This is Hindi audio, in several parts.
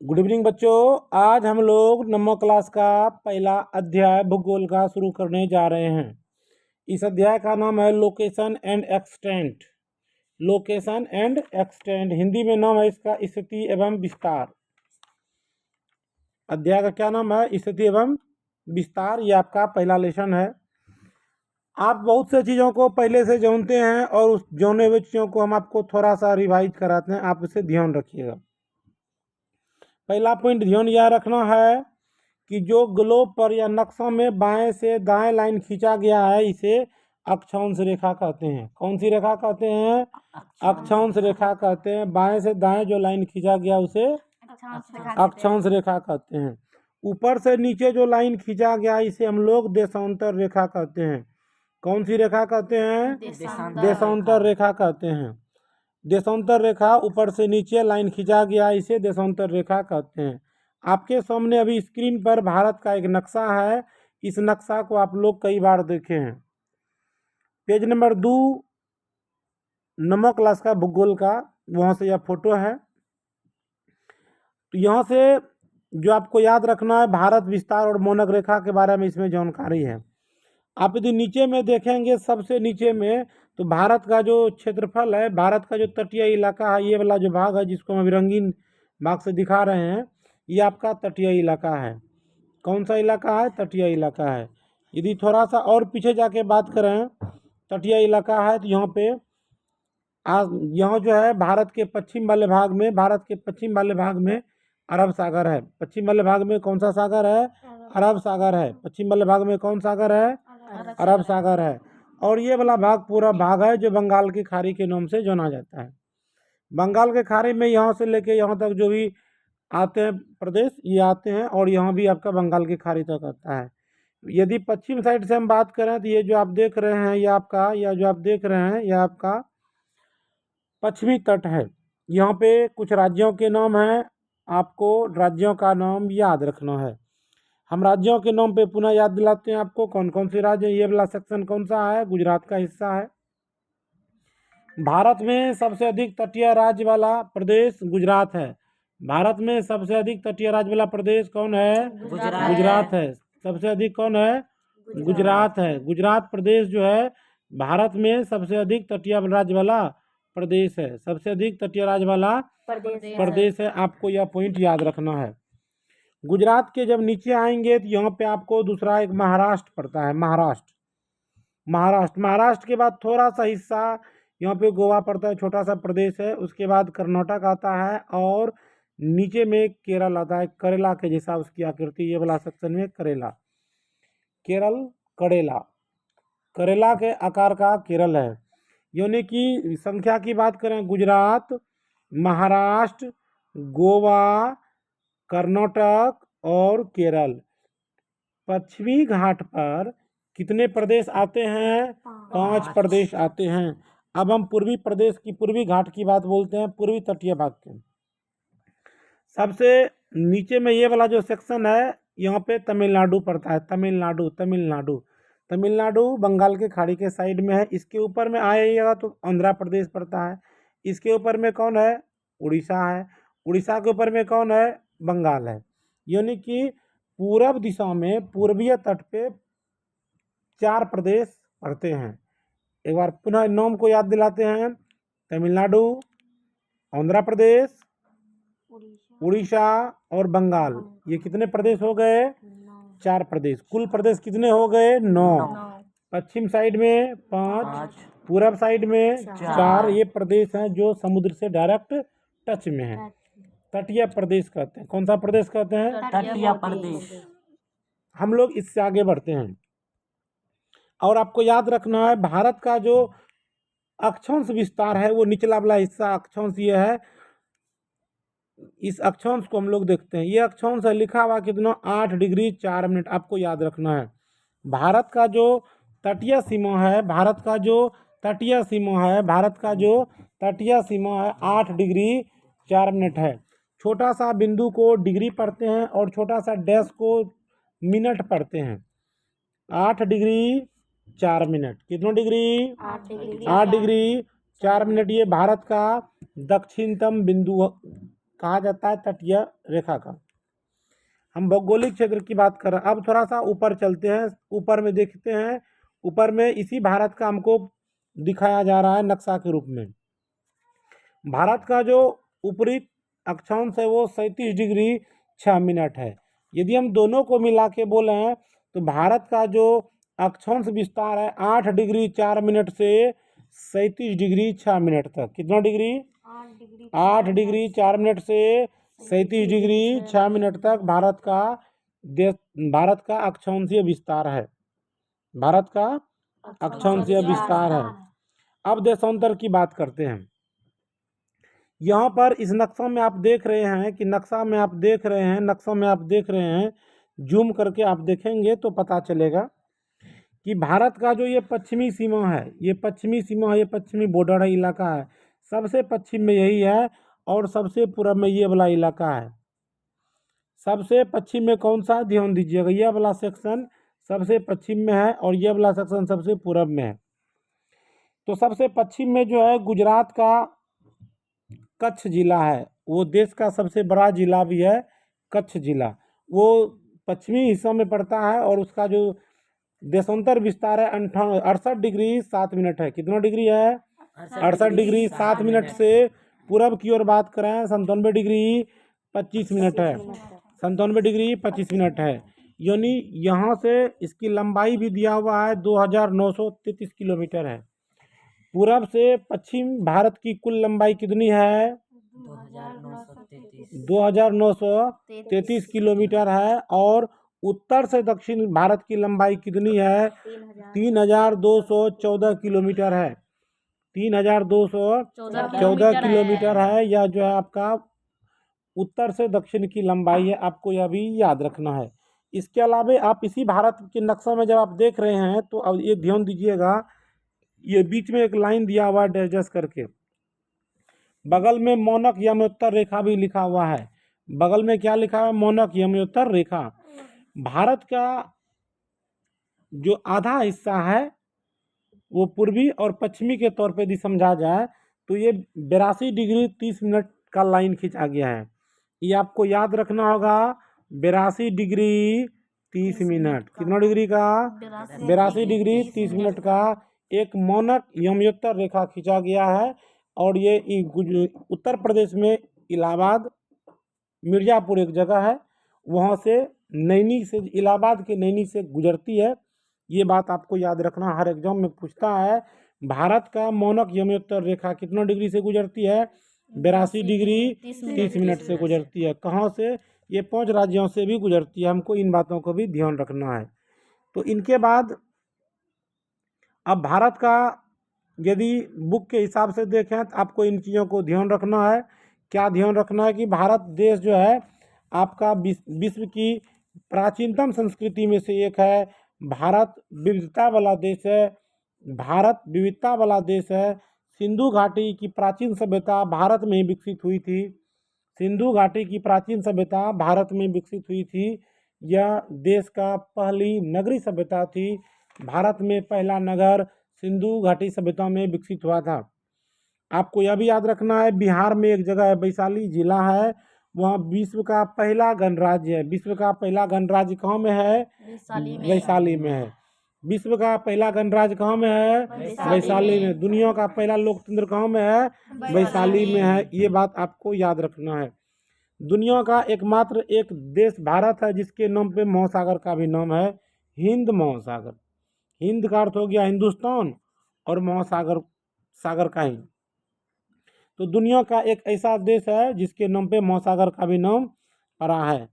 गुड इवनिंग बच्चों। आज हम लोग नवम क्लास का पहला अध्याय भूगोल का शुरू करने जा रहे हैं। इस अध्याय का नाम है location and extent. Location and extent Hindi में नाम है इसका स्थिति एवं विस्तार। अध्याय का क्या नाम है? स्थिति एवं विस्तार। ये आपका पहला लेसन है। आप बहुत से चीज़ों को पहले से जानते हैं और उस जाने हुए चीज़ों को हम आपको थोड़ा सा रिवाइज कराते हैं। आप इसे ध्यान रखिएगा। पहला पॉइंट ध्यान यह रखना है कि जो ग्लोब पर या नक्शा में बाएं से दाएं लाइन खींचा गया है इसे अक्षांश रेखा कहते हैं। कौन सी रेखा कहते हैं? अक्षांश रेखा कहते हैं। बाएं से दाएं जो लाइन खींचा गया उसे अक्षांश रेखा कहते हैं। ऊपर से नीचे जो लाइन खींचा गया इसे हम लोग देशांतर रेखा कहते हैं। कौन सी रेखा कहते हैं? देशांतर रेखा कहते हैं। देशांतर रेखा ऊपर से नीचे लाइन खींचा गया इसे देशांतर रेखा कहते हैं। आपके सामने अभी स्क्रीन पर भारत का एक नक्शा है। इस नक्शा को आप लोग कई बार देखे हैं। पेज नंबर 2 नवम क्लास का भूगोल का, वहाँ से यह फोटो है। तो यहाँ से जो आपको याद रखना है भारत विस्तार और मोनक रेखा के बारे में इसमें जानकारी है। आप यदि नीचे में देखेंगे सबसे नीचे में तो भारत का जो क्षेत्रफल है, भारत का जो तटीय इलाका है, ये वाला जो भाग है जिसको हम रंगीन भाग से दिखा रहे हैं, ये आपका तटीय इलाका है। कौन सा इलाका है? तटीय इलाका है। यदि थोड़ा सा और पीछे जाके बात करें, तटीय इलाका है तो यहाँ पे यहाँ जो है भारत के पश्चिम वाले भाग में, भारत के पश्चिम वाले भाग में अरब सागर है। पश्चिम वाले भाग में कौन सा सागर है? अरब सागर है। पश्चिम वाले भाग में कौन सागर है? अरब सागर है। और ये वाला भाग पूरा भाग है जो बंगाल की खाड़ी के नाम से जाना जाता है। बंगाल के खाड़ी में यहाँ से लेके यहाँ तक जो भी आते हैं प्रदेश, ये आते हैं और यहाँ भी आपका बंगाल की खाड़ी तक आता है। यदि पश्चिम साइड से हम बात करें तो ये जो आप देख रहे हैं ये आपका, या जो आप देख रहे हैं ये आपका पश्चिमी तट है। यहाँ पे कुछ राज्यों के नाम हैं, आपको राज्यों का नाम याद रखना है। हम राज्यों के नाम पे पुनः याद दिलाते हैं आपको कौन कौन से राज्य। ये वाला सेक्शन कौन सा है? गुजरात का हिस्सा है। भारत में सबसे अधिक तटीय राज्य वाला प्रदेश गुजरात है। भारत में सबसे अधिक तटीय राज्य वाला प्रदेश कौन है? गुजरात है। सबसे अधिक कौन है? गुजरात है। गुजरात प्रदेश जो है भारत में सबसे अधिक तटीय राज्य वाला प्रदेश है। सबसे अधिक तटीय राज्य वाला प्रदेश है। आपको यह पॉइंट याद रखना है। गुजरात के जब नीचे आएंगे तो यहाँ पे आपको दूसरा एक महाराष्ट्र पड़ता है। महाराष्ट्र के बाद थोड़ा सा हिस्सा यहाँ पे गोवा पड़ता है, छोटा सा प्रदेश है। उसके बाद कर्नाटक आता है और नीचे में केरल आता है, करेला के जैसा उसकी आकृति। ये वाला सेक्शन में करेला, करेला के आकार का केरल है। यानी कि संख्या की बात करें, गुजरात, महाराष्ट्र, गोवा, कर्नाटक और केरल। पश्चिमी घाट पर कितने प्रदेश आते हैं? 5 प्रदेश आते हैं। अब हम पूर्वी प्रदेश की, पूर्वी घाट की बात बोलते हैं, पूर्वी तटीय भाग के। सबसे नीचे में ये वाला जो सेक्शन है यहाँ पे तमिलनाडु पड़ता है। तमिलनाडु बंगाल के खाड़ी के साइड में है। इसके ऊपर में आएगा तो आंध्र प्रदेश पड़ता है। इसके ऊपर में कौन है? उड़ीसा है। उड़ीसा के ऊपर में कौन है? बंगाल है। यानी कि पूरब दिशा में पूर्वीय तट पे 4 प्रदेश पड़ते हैं। एक बार पुनः नाम को याद दिलाते हैं। तमिलनाडु, आंध्र प्रदेश, उड़ीसा और बंगाल। ये कितने प्रदेश हो गए? 4 प्रदेश। कुल प्रदेश कितने हो गए? 9। पश्चिम साइड में 5, पूरब साइड में 4। ये प्रदेश हैं जो समुद्र से डायरेक्ट टच में है। तटीय प्रदेश कहते हैं। कौन सा प्रदेश कहते हैं? तटीय प्रदेश। हम लोग इससे आगे बढ़ते हैं और आपको याद रखना है भारत का जो अक्षांश विस्तार है वो निचला वाला हिस्सा अक्षांश ये है। इस अक्षांश को हम लोग देखते हैं। ये अक्षांश है, लिखा हुआ कितना? 8 डिग्री 4 मिनट। आपको याद रखना है भारत का जो तटीय सीमा है, भारत का जो तटीय सीमा है 8 डिग्री 4 मिनट है। छोटा सा बिंदु को डिग्री पढ़ते हैं और छोटा सा डैश को मिनट पढ़ते हैं। 8 डिग्री 4 मिनट। कितना डिग्री? 8 degree 4 minute. ये भारत का दक्षिणतम बिंदु कहा जाता है तटीय रेखा का। हम भौगोलिक क्षेत्र की बात कर रहे हैं। अब थोड़ा सा ऊपर चलते हैं, ऊपर में देखते हैं, ऊपर में इसी भारत का हमको दिखाया जा रहा है नक्शा के रूप में। भारत का जो ऊपरी अक्षांश है वो 37 डिग्री 6 मिनट है। यदि हम दोनों को मिला के बोले हैं तो भारत का जो अक्षांश विस्तार है 8 डिग्री 4 मिनट से 37 डिग्री 6 मिनट तक। कितना डिग्री? 8 डिग्री 4 मिनट से 37 डिग्री 6 मिनट तक भारत का अक्षांशीय विस्तार है। भारत का अक्षांशीय विस्तार है। अब देशांतर की बात करते हैं। यहाँ पर इस नक्शा में आप देख रहे हैं कि नक्शा में आप देख रहे हैं, जूम करके आप देखेंगे तो पता चलेगा कि भारत का जो ये पश्चिमी सीमा है, ये पश्चिमी बॉर्डर है, इलाका है, सबसे पश्चिम में यही है और सबसे पूर्व में ये वाला इलाका है। सबसे पश्चिम में कौन सा? ध्यान दीजिएगा, ये वाला सेक्शन सबसे पश्चिम में है और ये वाला सेक्शन सबसे पूर्व में है। तो सबसे पश्चिम में जो है गुजरात का कच्छ जिला है, वो देश का सबसे बड़ा जिला भी है। कच्छ जिला वो पश्चिमी हिस्सा में पड़ता है और उसका जो देशांतर विस्तार है 68 डिग्री 7 मिनट है। कितना डिग्री है? 68 डिग्री 7 मिनट से पूर्व की ओर बात करें 97 डिग्री 25 मिनट है। 97 डिग्री 25 मिनट है। यानी यहाँ से इसकी लंबाई भी दिया हुआ है 2933 किलोमीटर है। पूरब से पश्चिम भारत की कुल लंबाई कितनी है? 2933 किलोमीटर है। और उत्तर से दक्षिण भारत की लंबाई कितनी है? 3214 किलोमीटर है। 3214 किलोमीटर है। यह जो है आपका उत्तर से दक्षिण की लंबाई है, आपको यह भी याद रखना है। इसके अलावा आप इसी भारत के नक्शा में जब आप देख रहे हैं तो अब ये ध्यान दीजिएगा, ये बीच में एक लाइन दिया हुआ है डैश करके, बगल में मौनक यमोत्तर रेखा भी लिखा हुआ है। बगल में क्या लिखा है? मौनक यमोत्तर रेखा। भारत का जो आधा हिस्सा है वो पूर्वी और पश्चिमी के तौर पे यदि समझा जाए तो ये 82 डिग्री 30 मिनट का लाइन खींचा गया है। ये आपको याद रखना होगा, 82 डिग्री 30 मिनट। कितना डिग्री का? 82 डिग्री 30 मिनट का एक मौनक यमोत्तर रेखा खींचा गया है। और ये उत्तर प्रदेश में इलाहाबाद मिर्ज़ापुर एक जगह है, वहाँ से नैनी से, इलाहाबाद के नैनी से गुजरती है। ये बात आपको याद रखना, हर एग्जाम में पूछता है। भारत का मौनक यमोत्तर रेखा कितना डिग्री से गुजरती है? 82 डिग्री 30 मिनट से गुजरती है। कहाँ से? ये 5 राज्यों से भी गुजरती है। हमको इन बातों को भी ध्यान रखना है। तो इनके बाद अब भारत का यदि बुक के हिसाब से देखें तो आपको इन चीज़ों को ध्यान रखना है। क्या ध्यान रखना है कि भारत देश जो है आपका विश्व की प्राचीनतम संस्कृति में से एक है। भारत विविधता वाला देश है। भारत विविधता वाला देश है। सिंधु घाटी की प्राचीन सभ्यता भारत में ही विकसित हुई थी। सिंधु घाटी की प्राचीन सभ्यता भारत में विकसित हुई थी। यह देश का पहली नगरीय सभ्यता थी। भारत में पहला नगर सिंधु घाटी सभ्यता में विकसित हुआ था। आपको यह भी याद रखना है, बिहार में एक जगह है, वैशाली जिला है, वहाँ विश्व का पहला गणराज्य है। विश्व का पहला गणराज्य कहाँ में है? वैशाली में है। विश्व का पहला गणराज्य कहाँ में है? वैशाली में। दुनिया का पहला लोकतंत्र कहाँ में है? वैशाली में है। ये बात आपको याद रखना है। दुनिया का एकमात्र एक देश भारत है जिसके नाम पे महासागर का भी नाम है हिंद महासागर। हिंद का अर्थ हो गया हिंदुस्तान और महासागर सागर का ही। तो दुनिया का एक ऐसा देश है जिसके नाम पे महासागर का भी नाम पड़ा है।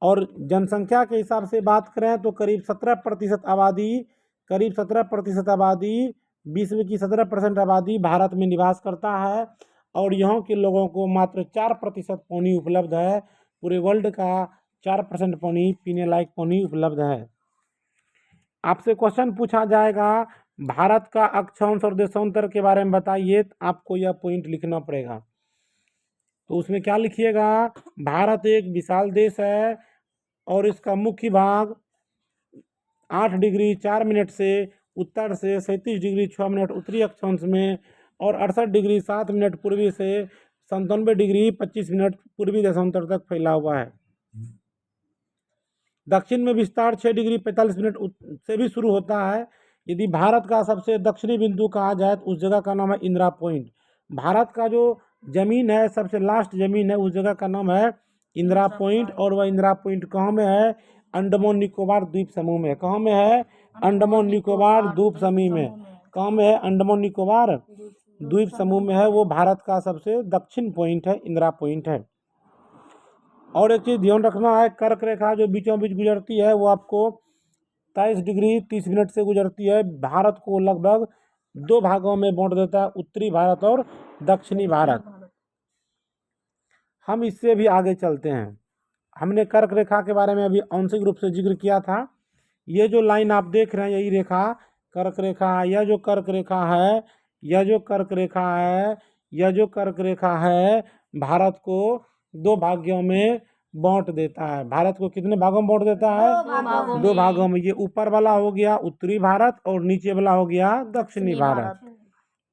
और जनसंख्या के हिसाब से बात करें तो करीब 17% आबादी विश्व की 17% आबादी भारत में निवास करता है। और यहाँ के लोगों को मात्र 4% पानी उपलब्ध है। पूरे वर्ल्ड का 4% पानी, पीने लायक पानी उपलब्ध है। आपसे क्वेश्चन पूछा जाएगा भारत का अक्षांश और देशांतर के बारे में बताइए, तो आपको यह पॉइंट लिखना पड़ेगा। तो उसमें क्या लिखिएगा? भारत एक विशाल देश है और इसका मुख्य भाग 8 डिग्री 4 मिनट से उत्तर से 37 डिग्री 6 मिनट उत्तरी अक्षांश में और 68 डिग्री 7 मिनट पूर्वी से 97 डिग्री 25 मिनट पूर्वी देशांतर तक फैला हुआ है। दक्षिण में विस्तार 6 डिग्री 45 मिनट से भी शुरू होता है। यदि भारत का सबसे दक्षिणी बिंदु कहा जाए तो उस जगह का नाम है इंदिरा पॉइंट। भारत का जो जमीन है, सबसे लास्ट जमीन है, उस जगह का नाम है इंदिरा पॉइंट। और वह इंदिरा पॉइंट कहाँ में है? अंडमान निकोबार द्वीप समूह में। कहाँ में है? अंडमान निकोबार द्वीप समूह में। कहाँ में है? अंडमान निकोबार द्वीप समूह में है। वो भारत का सबसे दक्षिण पॉइंट है, इंदिरा पॉइंट है। और एक चीज़ ध्यान रखना है, कर्क रेखा जो बीचों बीच गुजरती है वो आपको 23 डिग्री 30 मिनट से गुजरती है। भारत को लगभग 2 भागों में बांट देता है, उत्तरी भारत और दक्षिणी भारत। हम इससे भी आगे चलते हैं। हमने कर्क रेखा के बारे में अभी आंशिक रूप से जिक्र किया था। ये जो लाइन आप देख रहे हैं, यही रेखा कर्क रेखा है। यह जो कर्क रेखा है, यह जो कर्क रेखा है, यह जो कर्क रेखा है, भारत को 2 भागों में बांट देता है। भारत को कितने भागों में बांट देता है? 2 भागों में। ये ऊपर वाला हो गया उत्तरी भारत और नीचे वाला हो गया दक्षिणी भारत।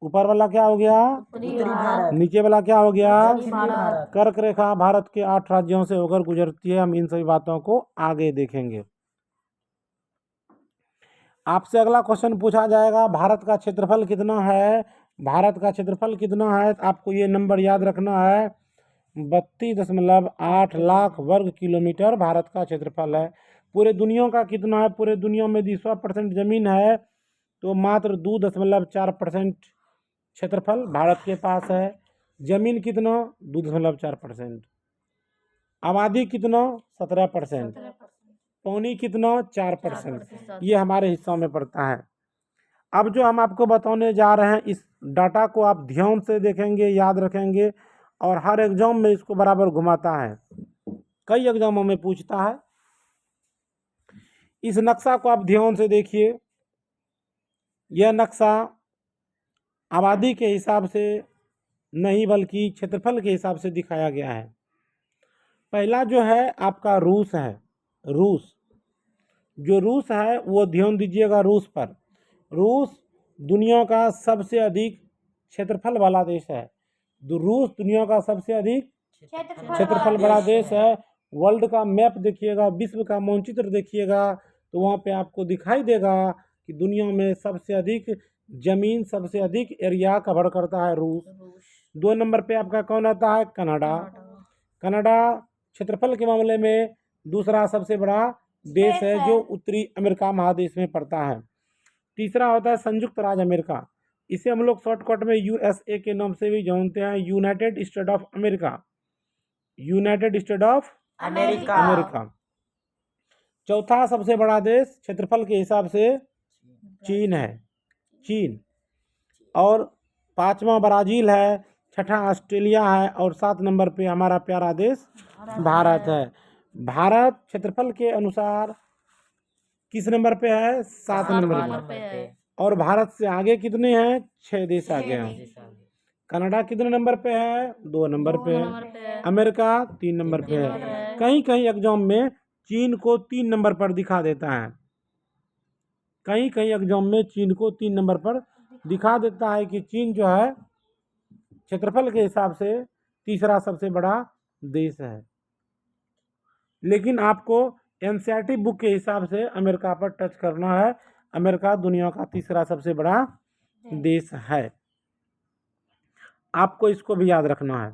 ऊपर वाला क्या हो गया? उत्तरी भारत। नीचे वाला क्या हो गया? दक्षिणी भारत। कर्क रेखा भारत के 8 राज्यों से होकर गुजरती है। हम इन सभी बातों को आगे देखेंगे। आपसे अगला क्वेश्चन पूछा जाएगा, भारत का क्षेत्रफल कितना है? भारत का क्षेत्रफल कितना है? आपको ये नंबर याद रखना है। 32.8 लाख वर्ग किलोमीटर भारत का क्षेत्रफल है। पूरे दुनिया का कितना है? पूरे दुनिया में यदि 100% जमीन है तो मात्र 2.4% क्षेत्रफल भारत के पास है। जमीन कितना? 2.4%। आबादी कितना? 17%। पानी कितना? 4%। ये हमारे हिस्सों में पड़ता है। अब जो हम आपको बताने जा रहे हैं, इस डाटा को आप ध्यान से देखेंगे, याद रखेंगे, और हर एग्जाम में इसको बराबर घुमाता है। कई एग्जामों में पूछता है। इस नक्शा को आप ध्यान से देखिए। यह नक्शा आबादी के हिसाब से नहीं बल्कि क्षेत्रफल के हिसाब से दिखाया गया है। पहला जो है आपका रूस है। रूस, जो रूस है वो ध्यान दीजिएगा रूस पर। रूस दुनिया का सबसे अधिक क्षेत्रफल वाला देश है। रूस दुनिया का सबसे अधिक क्षेत्रफल वाला देश है। वर्ल्ड का मैप देखिएगा, विश्व का मानचित्र देखिएगा, तो वहाँ पे आपको दिखाई देगा कि दुनिया में सबसे अधिक जमीन, सबसे अधिक एरिया कवर करता है रूस। 2 नंबर पे आपका कौन आता है? कनाडा। कनाडा क्षेत्रफल के मामले में दूसरा सबसे बड़ा देश है, जो उत्तरी अमेरिका महादेश में पड़ता है। तीसरा होता है संयुक्त राज्य अमेरिका। इसे हम लोग शॉर्टकट में यूएसए के नाम से भी जानते हैं, United state of America. United state of America. चौथा सबसे बड़ा देश क्षेत्रफल के हिसाब से चीन है। चीन। और 5वां ब्राजील है। 6ठा ऑस्ट्रेलिया है। और 7 नंबर पे हमारा प्यारा देश भारत है। भारत क्षेत्रफल के अनुसार किस नंबर पे है? 7 नंबर पे। और भारत से आगे कितने हैं? 6 देश आगे हैं। कनाडा कितने नंबर पे है? 2 नंबर पे है। अमेरिका 3 नंबर पे है। कहीं कहीं एग्जाम में चीन को 3 नंबर पर दिखा देता है। कहीं कहीं एग्जाम में चीन को 3 नंबर पर दिखा देता है कि चीन जो है क्षेत्रफल के हिसाब से तीसरा सबसे बड़ा देश है। लेकिन आपको एनसीईआरटी बुक के हिसाब से अमेरिका पर टच करना है। अमेरिका दुनिया का तीसरा सबसे बड़ा देश है। आपको इसको भी याद रखना है।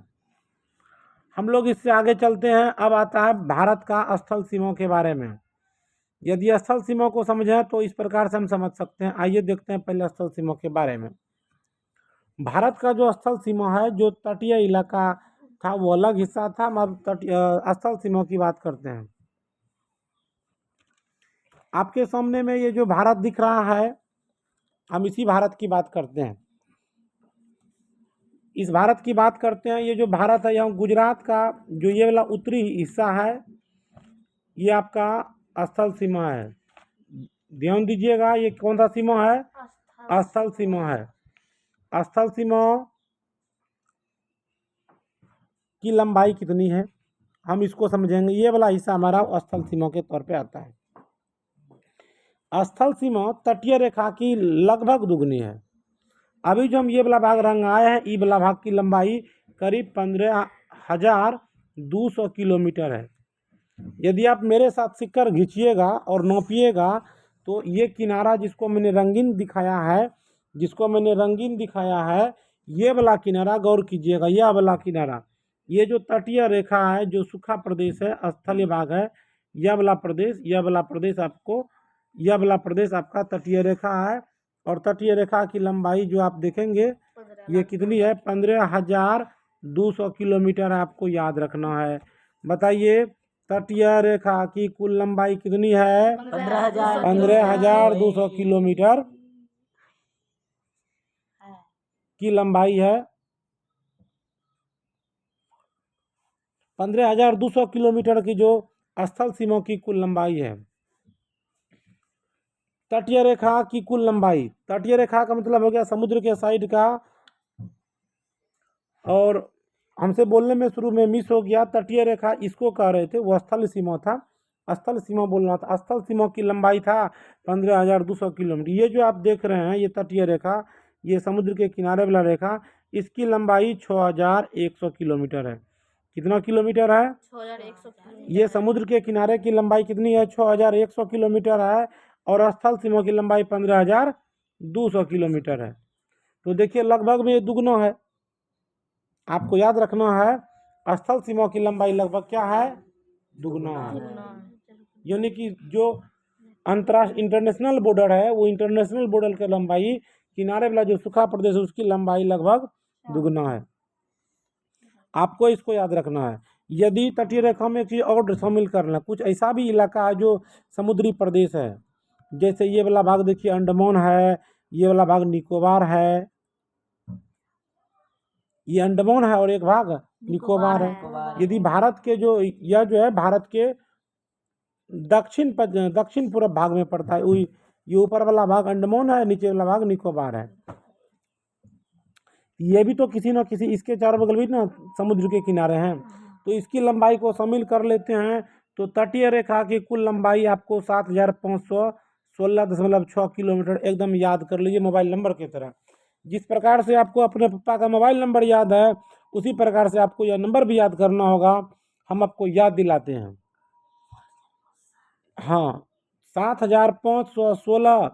हम लोग इससे आगे चलते हैं। अब आता है भारत का स्थल सीमा के बारे में। यदि स्थल सीमा को समझें तो इस प्रकार से हम समझ सकते हैं। आइए देखते हैं पहले स्थल सीमा के बारे में। भारत का जो स्थल सीमा है, जो तटीय इलाका था वो अलग हिस्सा था। हम अब स्थल सीमा की बात करते हैं। आपके सामने में ये जो भारत दिख रहा है, हम इसी भारत की बात करते हैं। इस भारत की बात करते हैं। ये जो भारत है, यहाँ गुजरात का जो ये वाला उत्तरी हिस्सा है, ये आपका स्थल सीमा है। ध्यान दीजिएगा, ये कौन सा सीमा है? स्थल सीमा है। स्थल सीमा की लंबाई कितनी है, हम इसको समझेंगे। ये वाला हिस्सा हमारा स्थल सीमा के तौर पे आता है। स्थल सीमा तटीय रेखा की लगभग दुगनी है। अभी जो हम ये वाला भाग रंगाए हैं, ई वाला भाग की लंबाई करीब 15,200 किलोमीटर है। यदि आप मेरे साथ सीखकर खींचिएगा और नापिएगा तो ये किनारा जिसको मैंने रंगीन दिखाया है, ये वाला किनारा गौर कीजिएगा, यह वाला किनारा, ये जो तटीय रेखा है, जो सूखा प्रदेश है, स्थलीय भाग है, यह वाला प्रदेश आपका तटीय रेखा है। और तटीय रेखा की लंबाई जो आप देखेंगे ये कितनी है, 15,200 किलोमीटर आपको याद रखना है। बताइए तटीय रेखा की कुल लंबाई कितनी है? 15,200 किलोमीटर की लंबाई है। 15,200 किलोमीटर की जो स्थल सीमा की कुल लंबाई है। तटीय रेखा की कुल लंबाई, तटीय रेखा का मतलब हो गया समुद्र के साइड का, और हमसे बोलने में शुरू में मिस हो गया, तटीय रेखा इसको कह रहे थे, वो स्थल सीमा था, स्थल सीमा बोलना था। स्थल सीमा की लंबाई था 15,200 किलोमीटर। ये जो आप देख रहे हैं ये तटीय रेखा, ये समुद्र के किनारे वाला रेखा, इसकी लंबाई 6,100 किलोमीटर है। कितना किलोमीटर है? 6,100 ये समुद्र के किनारे की लंबाई कितनी है? 6,100 किलोमीटर है, और स्थल सीमा की लंबाई 15,200 किलोमीटर है। तो देखिए लगभग में ये दुगना है। आपको याद रखना है स्थल सीमा की लंबाई लगभग क्या है? दुगना है। यानी कि जो अंतर्राष्ट्रीय इंटरनेशनल बॉर्डर है, वो इंटरनेशनल बॉर्डर की लंबाई, किनारे वाला जो सूखा प्रदेश है उसकी लंबाई लगभग दुगना है। आपको इसको याद रखना है। यदि तटीय रेखा में एक चीज और शामिल करना, कुछ ऐसा भी इलाका है जो समुद्री प्रदेश है, जैसे ये वाला भाग देखिए अंडमान है, ये वाला भाग निकोबार है, ये अंडमान है और एक भाग निकोबार है। यदि भारत के जो यह जो है भारत के दक्षिण पूर्व भाग में पड़ता है, ये ऊपर वाला भाग अंडमान है, नीचे वाला भाग निकोबार है। ये भी तो किसी न किसी, इसके चारों बगल भी ना समुद्र के किनारे हैं, तो इसकी लंबाई को शामिल कर लेते हैं। तो तटीय रेखा की कुल लंबाई आपको 7,516.6 किलोमीटर एकदम याद कर लीजिए मोबाइल नंबर की तरह। जिस प्रकार से आपको अपने पापा का मोबाइल नंबर याद है, उसी प्रकार से आपको यह नंबर भी याद करना होगा। हम आपको याद दिलाते हैं। हाँ, 7,516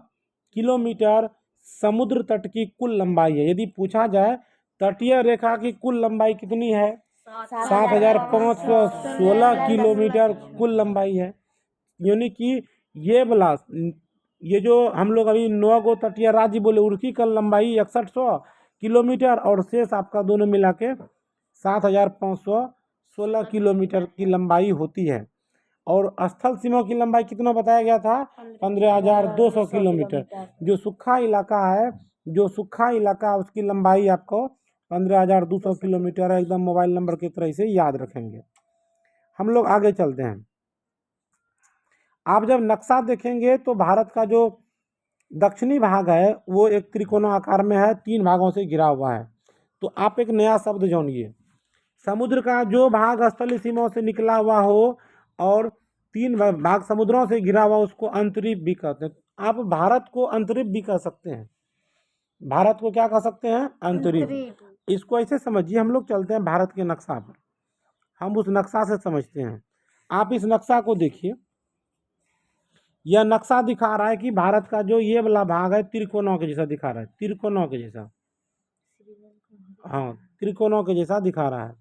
किलोमीटर समुद्र तट की कुल लंबाई है। यदि पूछा जाए तटीय रेखा की कुल लंबाई कितनी है, 7,516 किलोमीटर कुल लंबाई है। यानी कि ये वाला, ये जो हम लोग अभी 9 गो तटीय राज्य बोले, उनकी कल लंबाई 6100 किलोमीटर, और शेष आपका दोनों मिला के 7,516 किलोमीटर की लंबाई होती है। और स्थल सीमा की लंबाई कितना बताया गया था? 15,200 किलोमीटर। जो सूखा इलाका उसकी लंबाई आपको 15,200 किलोमीटर है। एकदम मोबाइल नंबर की तरह से याद रखेंगे। हम लोग आगे चलते हैं। आप जब नक्शा देखेंगे तो भारत का जो दक्षिणी भाग है वो एक त्रिकोणाकार में है, 3 भागों से घिरा हुआ है। तो आप एक नया शब्द जानिए, समुद्र का जो भाग स्थलीय सीमा से निकला हुआ हो और 3 भाग समुद्रों से घिरा हुआ, उसको अंतरीप भी कहते हैं। आप भारत को अंतरीप भी कह सकते हैं। भारत को क्या कह सकते हैं? अंतरीप। इसको ऐसे समझिए, हम लोग चलते हैं भारत के नक्शा पर, हम उस नक्शा से समझते हैं। आप इस नक्शा को देखिए, यह नक्शा दिखा रहा है कि भारत का जो ये वाला भाग है त्रिकोणों के जैसा दिखा रहा है, त्रिकोणों के जैसा। हाँ, त्रिकोणों के जैसा दिखा रहा है।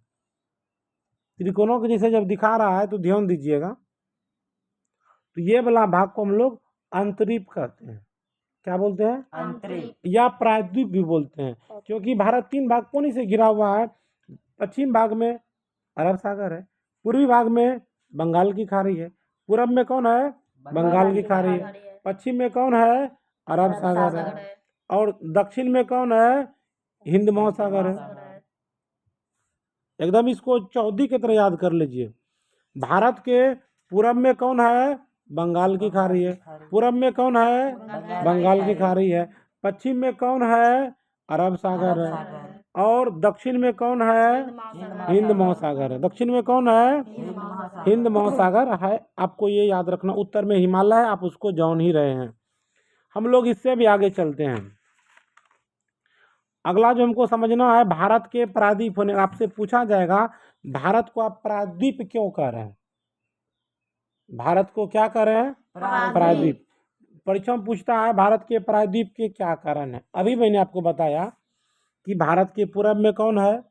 त्रिकोणों के जैसे जब दिखा रहा है तो ध्यान दीजिएगा, तो ये वाला भाग को हम लोग अंतरीप कहते हैं। क्या बोलते हैं? अंतरिक्ष। या प्रायद्वीप भी बोलते हैं, क्योंकि भारत 3 भाग कोने से घिरा हुआ है। पश्चिम भाग में अरब सागर है, पूर्वी भाग में बंगाल की खाड़ी है, पूरब में कौन है? बंगाल की खाड़ी है, पश्चिम में कौन है? अरब सागर है, और दक्षिण में कौन है? हिंद महासागर है। एकदम इसको चौधी की तरह याद कर लीजिए। भारत के पूरब में कौन है? बंगाल की खाड़ी है, पूरब में कौन है? बंगाल की खाड़ी है, पश्चिम में कौन है? अरब सागर है, और दक्षिण में कौन है? हिंद महासागर है। दक्षिण में कौन है? हिंद महासागर है। आपको ये याद रखना। उत्तर में हिमालय है, आप उसको जान ही रहे हैं। हम लोग इससे भी आगे चलते हैं। अगला जो हमको समझना है, भारत के प्रायद्वीप होने, आपसे पूछा जाएगा भारत को आप प्रायद्वीप क्यों कह रहे हैं? भारत को क्या कह रहे हैं? प्रायद्वीप। परीक्षा में पूछता है भारत के प्रायद्वीप के क्या कारण है। अभी मैंने आपको बताया कि भारत के पूरब में कौन है?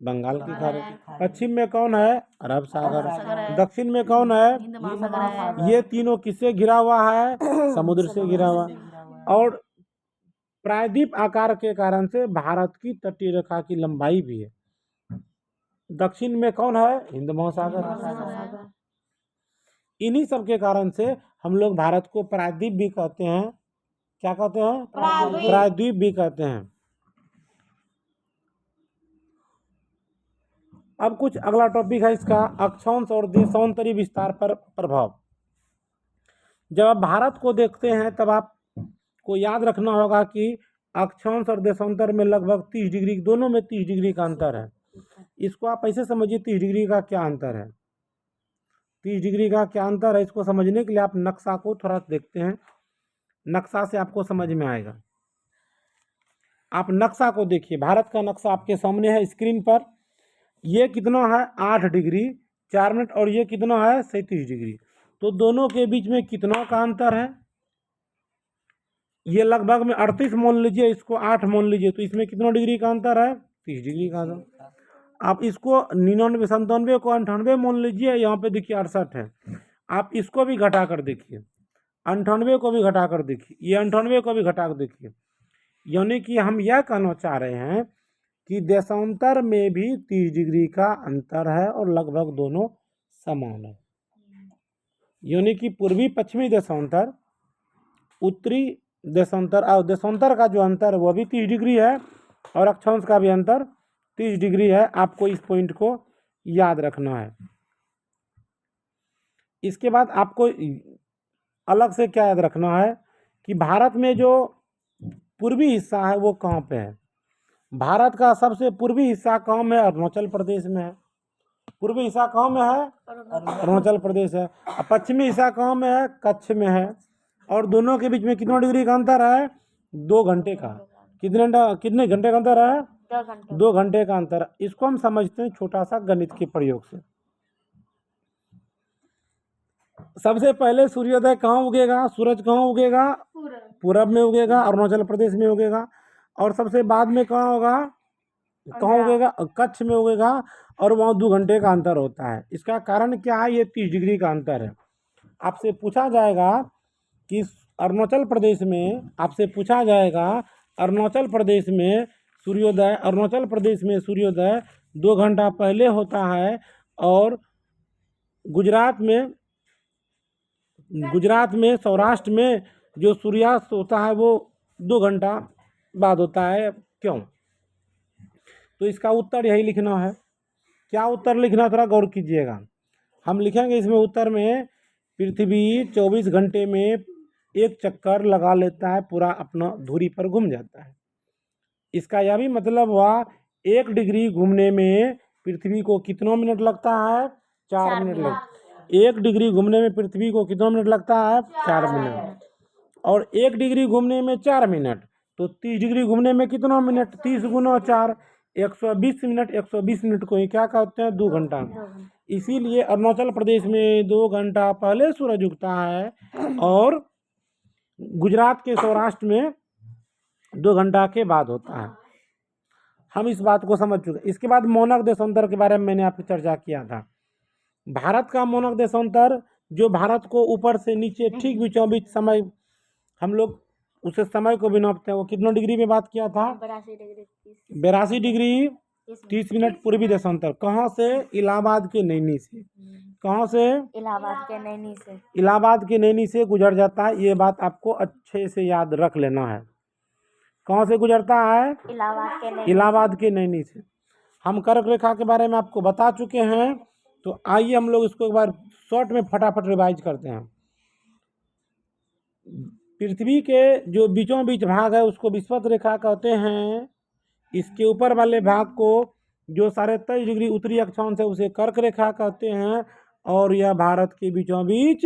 बंगाल की खाड़ी। पश्चिम में कौन है? अरब सागर। दक्षिण में कौन है? ये तीनों किससे घिरा हुआ है? समुद्र से घिरा हुआ। और प्रायद्वीप आकार के कारण से भारत की तटीय रेखा की लंबाई भी है। दक्षिण में कौन है? हिंद महासागर। इन्हीं सब के कारण से हम लोग भारत को प्रायद्वीप भी कहते हैं। क्या कहते हैं? प्रायद्वीप भी कहते हैं। अब कुछ अगला टॉपिक है इसका, अक्षांश और देशांतरी विस्तार पर प्रभाव। जब आप भारत को देखते हैं तब आपको याद रखना होगा कि अक्षांश और देशांतर में लगभग 30 डिग्री, दोनों में 30 डिग्री का अंतर है। इसको आप ऐसे समझिए 30 डिग्री का क्या अंतर है। 30 डिग्री का क्या अंतर है, इसको समझने के लिए आप नक्शा को थोड़ा देखते हैं। नक्शा से आपको समझ में आएगा। आप नक्शा को देखिए, भारत का नक्शा आपके सामने है स्क्रीन पर। ये कितना है? 8 डिग्री 4 मिनट, और ये कितना है? 37 डिग्री। तो दोनों के बीच में कितना का अंतर है? ये लगभग में 38 मान लीजिए, इसको 8 मान लीजिए, तो इसमें कितना डिग्री का अंतर है? 30 डिग्री का अंतर। आप इसको 99 97 को 98 मान लीजिए, यहाँ पे देखिए 68 है। आप इसको भी घटा कर देखिए, 98 को भी घटा कर देखिए, ये 98 को भी घटा कर देखिए। यानी कि हम यह कहना चाह रहे हैं कि देशांतर में भी 30 डिग्री का अंतर है और लगभग दोनों समान है। यानी कि पूर्वी पश्चिमी देशांतर, उत्तरी देशांतर और देशांतर का जो अंतर है वो भी 30 डिग्री है, और अक्षांश का भी अंतर 30 डिग्री है। आपको इस पॉइंट को याद रखना है। इसके बाद आपको अलग से क्या याद रखना है कि भारत में जो पूर्वी हिस्सा है वो कहाँ पे है? भारत का सबसे पूर्वी हिस्सा कहाँ में? अरुणाचल प्रदेश में है। पूर्वी हिस्सा कहाँ में है? अरुणाचल प्रदेश है। और पश्चिमी हिस्सा कहाँ में है? कच्छ में है। और दोनों के बीच में कितना डिग्री का अंतर है? 2 घंटे का। कितने घंटे का अंतर है? 2 घंटे का अंतर। इसको हम समझते हैं छोटा सा गणित के प्रयोग से। सबसे पहले सूर्योदय कहाँ उगेगा? सूरज कहाँ उगेगा? पूरब में उगेगा, अरुणाचल प्रदेश में उगेगा। और सबसे बाद में कहाँ होगा? कहाँ उगेगा? कच्छ में उगेगा, और वहाँ 2 घंटे का अंतर होता है। इसका कारण क्या है? ये 30 डिग्री का अंतर है। आपसे पूछा जाएगा कि अरुणाचल प्रदेश में, आपसे पूछा जाएगा अरुणाचल प्रदेश में सूर्योदय, अरुणाचल प्रदेश में सूर्योदय 2 घंटा पहले होता है, और गुजरात में सौराष्ट्र में जो सूर्यास्त होता है वो 2 घंटा बाद होता है। क्यों? तो इसका उत्तर यही लिखना है। क्या उत्तर लिखना, थोड़ा गौर कीजिएगा। हम लिखेंगे इसमें उत्तर में, पृथ्वी 24 घंटे में एक चक्कर लगा लेता है, पूरा अपना धुरी पर घूम जाता है। इसका यह भी मतलब हुआ 1 डिग्री घूमने में पृथ्वी को कितना मिनट लगता है? 4 मिनट लगता है। 1 डिग्री घूमने में पृथ्वी को कितना मिनट लगता है? 4 मिनट। और 1 डिग्री घूमने में 4 मिनट, तो 30 डिग्री घूमने में कितना मिनट? 30 गुना 4, 120 मिनट। 120 मिनट को ही क्या कहते हैं? 2 घंटा। इसीलिए अरुणाचल प्रदेश में 2 घंटा पहले सूरज उगता है, और गुजरात के सौराष्ट्र में 2 घंटा के बाद होता है। हम इस बात को समझ चुके। इसके बाद मोनक देशांतर के बारे में मैंने आपसे चर्चा किया था। भारत का मोनक देशांतर, जो भारत को ऊपर से नीचे ठीक बीचों बीच समय, हम लोग उसे समय को भी नापते हैं, वो कितना डिग्री में बात किया था? 82 डिग्री 30 मिनट पूर्वी देशांतर। कहाँ से? इलाहाबाद के नैनी से। कहाँ से? इलाहाबाद के नैनी से। इलाहाबाद के नैनी से गुजर जाता है। ये बात आपको अच्छे से याद रख लेना है। कहाँ से गुजरता है? इलाहाबाद के नैनी से। हम कर्क रेखा के बारे में आपको बता चुके हैं, तो आइए हम लोग इसको एक बार शॉर्ट में फटाफट रिवाइज करते हैं। पृथ्वी के जो बीचों बीच भाग है उसको विषुवत रेखा कहते हैं। इसके ऊपर वाले भाग को, जो 23.5 डिग्री उत्तरी अक्षांश है, उसे कर्क रेखा कहते हैं। और यह भारत के बीचों बीच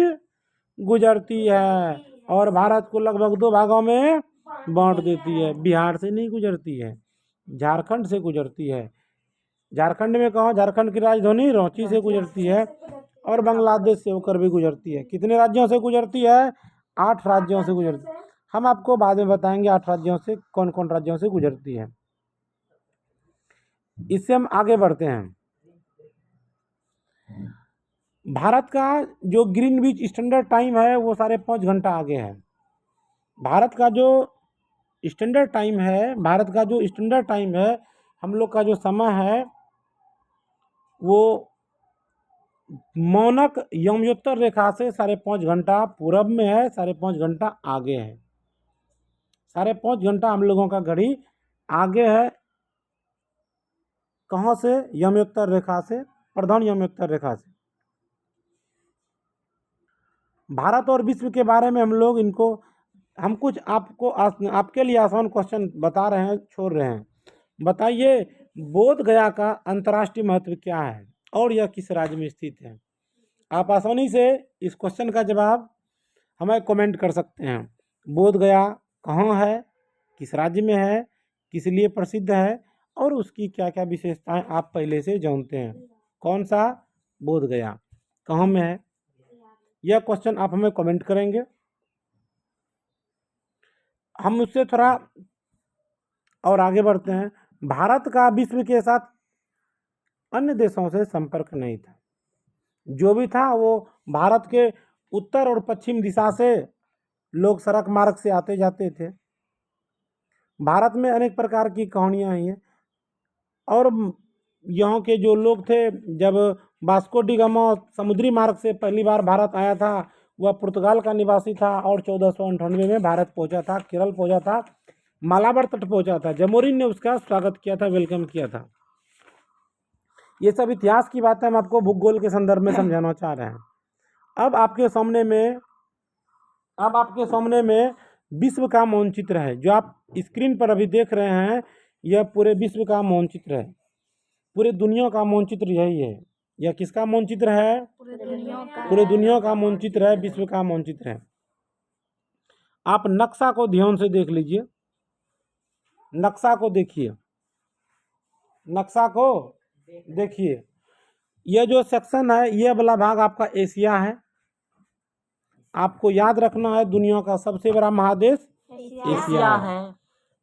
गुजरती है, और भारत को लगभग 2 भागों में बांट देती है। बिहार से नहीं गुजरती है, झारखंड से गुजरती है। झारखंड में कहाँ? झारखंड की राजधानी रांची से गुजरती है और बांग्लादेश से होकर भी गुजरती है। कितने राज्यों से गुजरती है? 8 राज्यों से गुजरती है। हम आपको बाद में बताएंगे 8 राज्यों से कौन कौन राज्यों से गुजरती है। इससे हम आगे बढ़ते हैं। भारत का जो ग्रीनविच स्टैंडर्ड टाइम है वो 5.5 घंटा आगे है। भारत का जो स्टैंडर्ड टाइम है, हम लोग का जो समय है वो मौनक यमयोत्तर रेखा से 5.5 घंटा पूरब में है, 5.5 घंटा आगे है। 5.5 घंटा हम लोगों का घड़ी आगे है। कहाँ से? यमयोत्तर रेखा से, प्रधान यमयोत्तर रेखा से। भारत और विश्व के बारे में हम कुछ आपके लिए आसान क्वेश्चन बता रहे हैं, छोड़ रहे हैं। बताइए बोध गया का अंतर्राष्ट्रीय महत्व क्या है और यह किस राज्य में स्थित है? आप आसानी से इस क्वेश्चन का जवाब हमें कमेंट कर सकते हैं। बोध गया कहाँ है, किस राज्य में है, किस लिए प्रसिद्ध है और उसकी क्या क्या विशेषताएं आप पहले से जानते हैं। कौन सा बोध गया कहाँ में है, यह क्वेश्चन आप हमें कमेंट करेंगे। हम उससे थोड़ा और आगे बढ़ते हैं। भारत का विश्व के साथ अन्य देशों से संपर्क नहीं था। जो भी था वो भारत के उत्तर और पश्चिम दिशा से लोग सड़क मार्ग से आते जाते थे। भारत में अनेक प्रकार की कहानियाँ हैं और यहाँ के जो लोग थे, जब वास्को डी गामा समुद्री मार्ग से पहली बार भारत आया था, वह पुर्तगाल का निवासी था और 1498 में भारत पहुंचा था, केरल पहुंचा था, मालाबार तट पहुंचा था। जमोरिन ने उसका स्वागत किया था, वेलकम किया था। ये सब इतिहास की बातें हम आपको भूगोल के संदर्भ में समझाना चाह रहे हैं। अब आपके सामने में विश्व का मानचित्र है। जो आप स्क्रीन पर अभी देख रहे हैं यह पूरे विश्व का मानचित्र है, पूरे दुनिया का मानचित्र यही है। यह किसका मानचित्र है? पूरे दुनिया का मानचित्र है, विश्व का मानचित्र है। आप नक्शा को ध्यान से देख लीजिए, नक्शा को देखिए, नक्शा को देखिए। यह जो सेक्शन है, यह वाला भाग आपका एशिया है। आपको याद रखना है दुनिया का सबसे बड़ा महादेश एशिया है।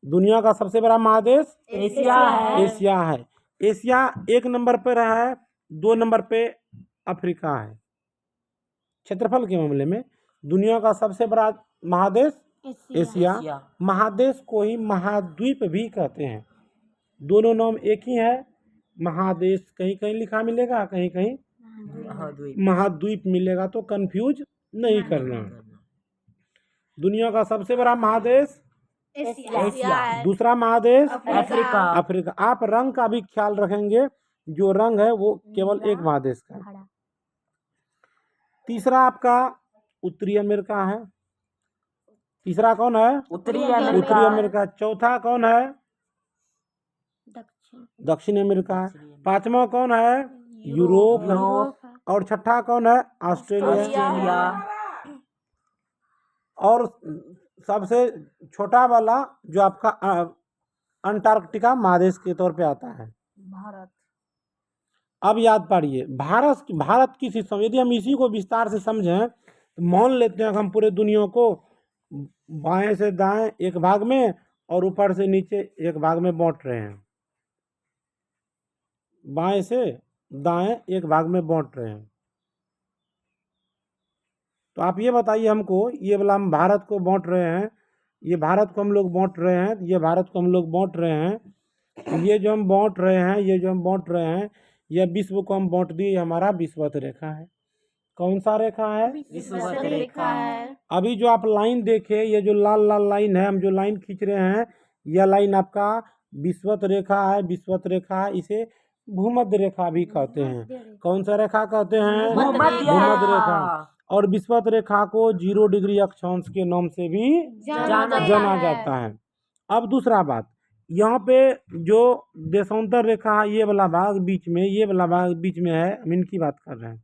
दुनिया का सबसे बड़ा महादेश एशिया है। एशिया है। एशिया 1 नंबर पर है, 2 नंबर पे अफ्रीका है। क्षेत्रफल के मामले में दुनिया का सबसे बड़ा महादेश एशिया। महादेश को ही महाद्वीप भी कहते हैं। दोनों नाम एक ही है। महादेश कहीं कहीं लिखा मिलेगा, कहीं कहीं महाद्वीप मिलेगा, तो कंफ्यूज नहीं करना। दुनिया का सबसे बड़ा महादेश एशिया। दूसरा महादेश अफ्रीका। अफ्रीका। आप रंग का भी ख्याल रखेंगे, जो रंग है वो केवल एक महादेश का है। तीसरा आपका उत्तरी अमेरिका है। तीसरा कौन है? उत्तरी उत्तरी अमेरिका। चौथा कौन है? दक्षिण अमेरिका है। पांचवा कौन है? यूरोप है। और छठा कौन है? ऑस्ट्रेलिया। और सबसे छोटा वाला जो आपका अंटार्कटिका महादेश के तौर पे आता है, भारत। अब याद पाड़िए भारत की सिस्टम। यदि हम इसी को विस्तार से समझें तो मान लेते हैं कि हम पूरे दुनिया को बाएं से दाएं एक भाग में और ऊपर से नीचे एक भाग में बांट रहे हैं। बाएं से दाएं एक भाग में बांट रहे हैं। तो आप ये बताइए हमको, ये वाला हम भारत को बांट रहे हैं, ये भारत को हम लोग बांट रहे हैं, ये भारत को हम लोग बांट रहे हैं, ये जो हम बांट रहे हैं, ये जो हम बांट रहे हैं, यह विश्व को हम बांट दिए। हमारा विषुवत रेखा है। कौन सा रेखा है? विषुवत रेखा है। अभी जो आप लाइन देखे, ये जो लाल लाल लाइन है, हम जो लाइन खींच रहे हैं, यह लाइन आपका विषुवत रेखा है। विषुवत रेखा, इसे भूमध्य रेखा भी कहते हैं। कौन सा रेखा कहते हैं? भूमध्य रेखा। और विषुवत रेखा को 0 डिग्री अक्षांश के नाम से भी जाना जाता है। अब दूसरा बात, यहाँ पे जो देशांतर रेखा है, ये वाला भाग बीच में, ये वाला भाग बीच में है, हम इनकी बात कर रहे हैं।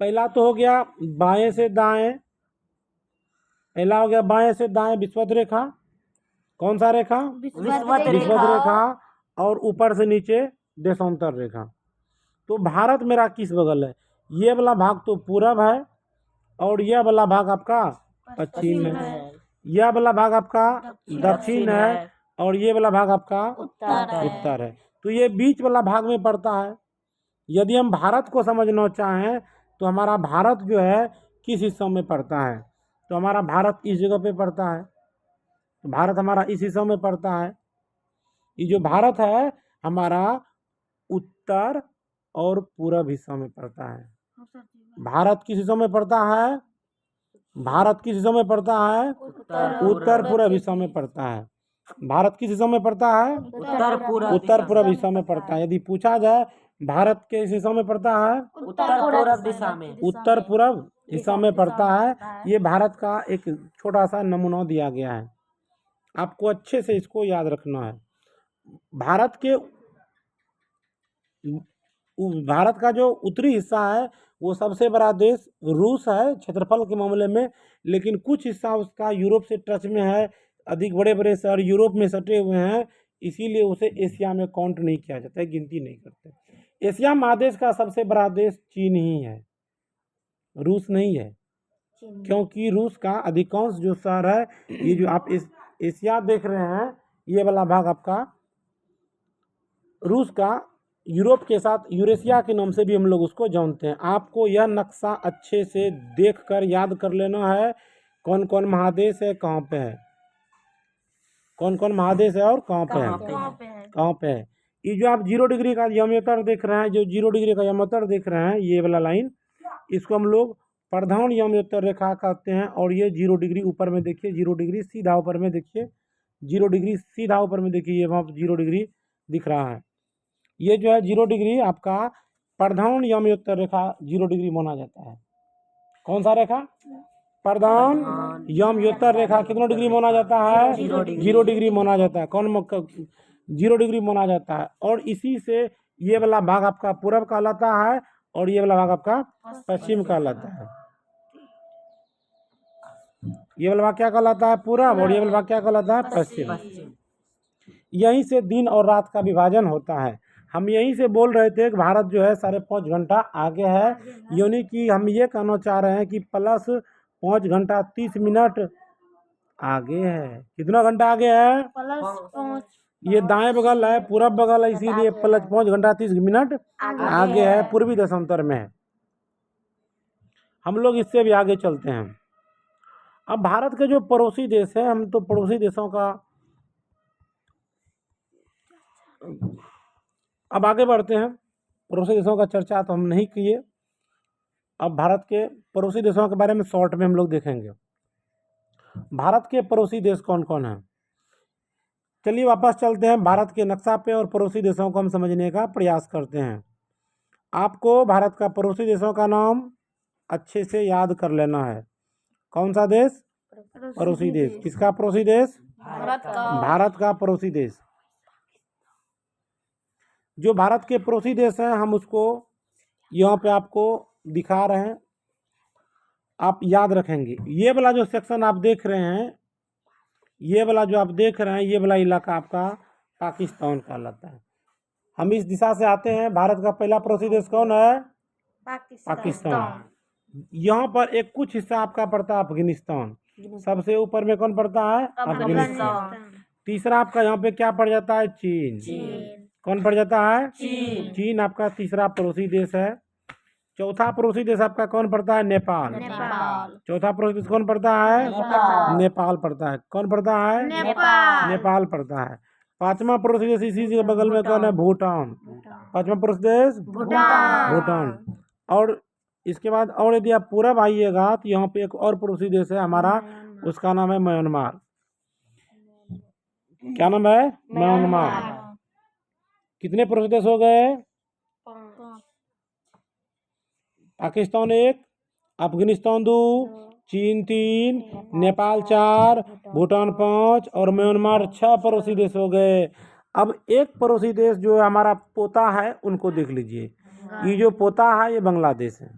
पहला तो हो गया बाएं से दाएं, पहला हो गया बाएं से दाएं विषुवत रेखा। कौन सा रेखा? विषुवत विषुवत रेखा। रेखा। और ऊपर से नीचे देशांतर रेखा। तो भारत मेरा किस बगल है? ये वाला भाग तो पूरब है और यह वाला भाग आपका पश्चिम है। यह वाला भाग आपका दक्षिण है और ये वाला भाग आपका उत्तर है। तो ये बीच वाला भाग में पड़ता है। यदि हम भारत को समझना चाहें तो हमारा भारत जो है किस हिस्सों में पड़ता है, तो हमारा भारत इस जगह पे पड़ता है। तो भारत हमारा इस हिस्सों में पड़ता है। ये जो भारत है हमारा उत्तर और पूरब हिस्सों में पड़ता है। भारत किस हिस्सों में पड़ता है? भारत किस हिस्सों में पड़ता है? उत्तर पूरब हिस्सों में पड़ता है। भारत किस हिस्सों में पड़ता है? उत्तर पूरब हिस्सों में पड़ता है। यदि पूछा जाए भारत के इस हिस्सों में पड़ता है? उत्तर पूरब दिशा में। उत्तर पूरब हिस्सा में पड़ता है। ये भारत का एक छोटा सा नमूना दिया गया है, आपको अच्छे से इसको याद रखना है। भारत का जो उत्तरी हिस्सा है वो सबसे बड़ा देश रूस है क्षेत्रफल के मामले में, लेकिन कुछ हिस्सा उसका यूरोप से टच में है। अधिक बड़े बड़े शहर यूरोप में सटे हुए हैं, इसीलिए उसे एशिया में काउंट नहीं किया जाता है, गिनती नहीं करते। एशिया महादेश का सबसे बड़ा देश चीन ही है, रूस नहीं है। क्योंकि रूस का अधिकांश जो शहर है, ये जो आप एशिया देख रहे हैं, ये वाला भाग आपका रूस का यूरोप के साथ यूरेशिया के नाम से भी हम लोग उसको जानते हैं। आपको यह नक्शा अच्छे से देखकर याद कर लेना है, कौन कौन महादेश है, कहाँ पे है, कौन कौन महादेश है और कहाँ पे है, कहाँ पे है। ये जो आप 0 डिग्री का यमोत्तर देख रहे हैं, जो 0 डिग्री का यमोत्तर देख रहे हैं, ये वाला लाइन, इसको हम लोग प्रधान यमोत्तर रेखा कहते हैं। और ये 0 डिग्री ऊपर में देखिए, 0 डिग्री सीधा ऊपर में देखिए, 0 डिग्री सीधा ऊपर में देखिए, ये वहाँ 0 डिग्री दिख रहा है। ये जो है 0 डिग्री आपका प्रधान यमोत्तर रेखा 0 डिग्री माना जाता है। कौन सा रेखा? प्रधान यमोत्तर रेखा कितना डिग्री माना जाता है? 0 डिग्री माना जाता है। कौन 0 डिग्री माना जाता है। और इसी से ये वाला भाग आपका पूरब कहलाता है और ये वाला भाग आपका पश्चिम कहलाता है। ये वाला भाग क्या कहलाता है? पूरब। और ये वाला भाग क्या कहलाता है? पश्चिम। यहीं से दिन और रात का विभाजन होता है। हम यहीं से बोल रहे थे कि भारत जो है 5.5 घंटा आगे है, यानी कि हम ये कहना चाह रहे हैं कि प्लस 5 घंटा 30 मिनट आगे है। कितना घंटा आगे है? ये दाएं बगल है, पूरब बगल है, इसीलिए प्लस 5 घंटा 30 मिनट आगे है, पूर्वी देशांतर में है। हम लोग इससे भी आगे चलते हैं। अब भारत के जो पड़ोसी देश है, हम तो पड़ोसी देशों का अब आगे बढ़ते हैं। पड़ोसी देशों का चर्चा तो हम नहीं किए, अब भारत के पड़ोसी देशों के बारे में शॉर्ट में हम लोग देखेंगे। भारत के पड़ोसी देश कौन कौन हैं? चलिए वापस चलते हैं भारत के नक्शा पे और पड़ोसी देशों को हम समझने का प्रयास करते हैं। आपको भारत का पड़ोसी देशों का नाम अच्छे से याद कर लेना है। कौन सा देश? पड़ोसी देश। किसका पड़ोसी देश? भारत का पड़ोसी देश। जो भारत के पड़ोसी देश हैं, हम उसको यहाँ पे आपको दिखा रहे हैं, आप याद रखेंगे। ये वाला जो सेक्शन आप देख रहे हैं, ये वाला जो आप देख रहे हैं, ये वाला इलाका आपका पाकिस्तान कहलाता है। हम इस दिशा से आते हैं। भारत का पहला पड़ोसी देश कौन है? पाकिस्तान। यहाँ पर एक कुछ हिस्सा आपका पड़ता है अफगानिस्तान। सबसे ऊपर में कौन पड़ता है? अफगानिस्तान। तीसरा आपका यहाँ पे क्या पड़ जाता है? चीन। कौन पड़ जाता है? चीन आपका तीसरा पड़ोसी देश है। चौथा पड़ोसी देश आपका कौन पड़ता है? नेपाल। चौथा पड़ोसी देश कौन पड़ता है? नेपाल पड़ता है। कौन पड़ता है? नेपाल पड़ता है। पांचवा पड़ोसी देश इसी के बगल में कौन है? भूटान। पांचवा पड़ोसी देश भूटान। और इसके बाद और यदि आप पूरब आइएगा तो यहाँ पे एक और पड़ोसी देश है हमारा, उसका नाम है म्यांमार। क्या नाम है? म्यांमार। कितने पड़ोसी देश हो गए? पाकिस्तान 1, अफगानिस्तान 2, चीन 3, नेपाल 4, भूटान 5 और म्यांमार 6 पड़ोसी देश हो गए। अब एक पड़ोसी देश जो हमारा पोता है, उनको देख लीजिए। ये जो पोता है ये बांग्लादेश है।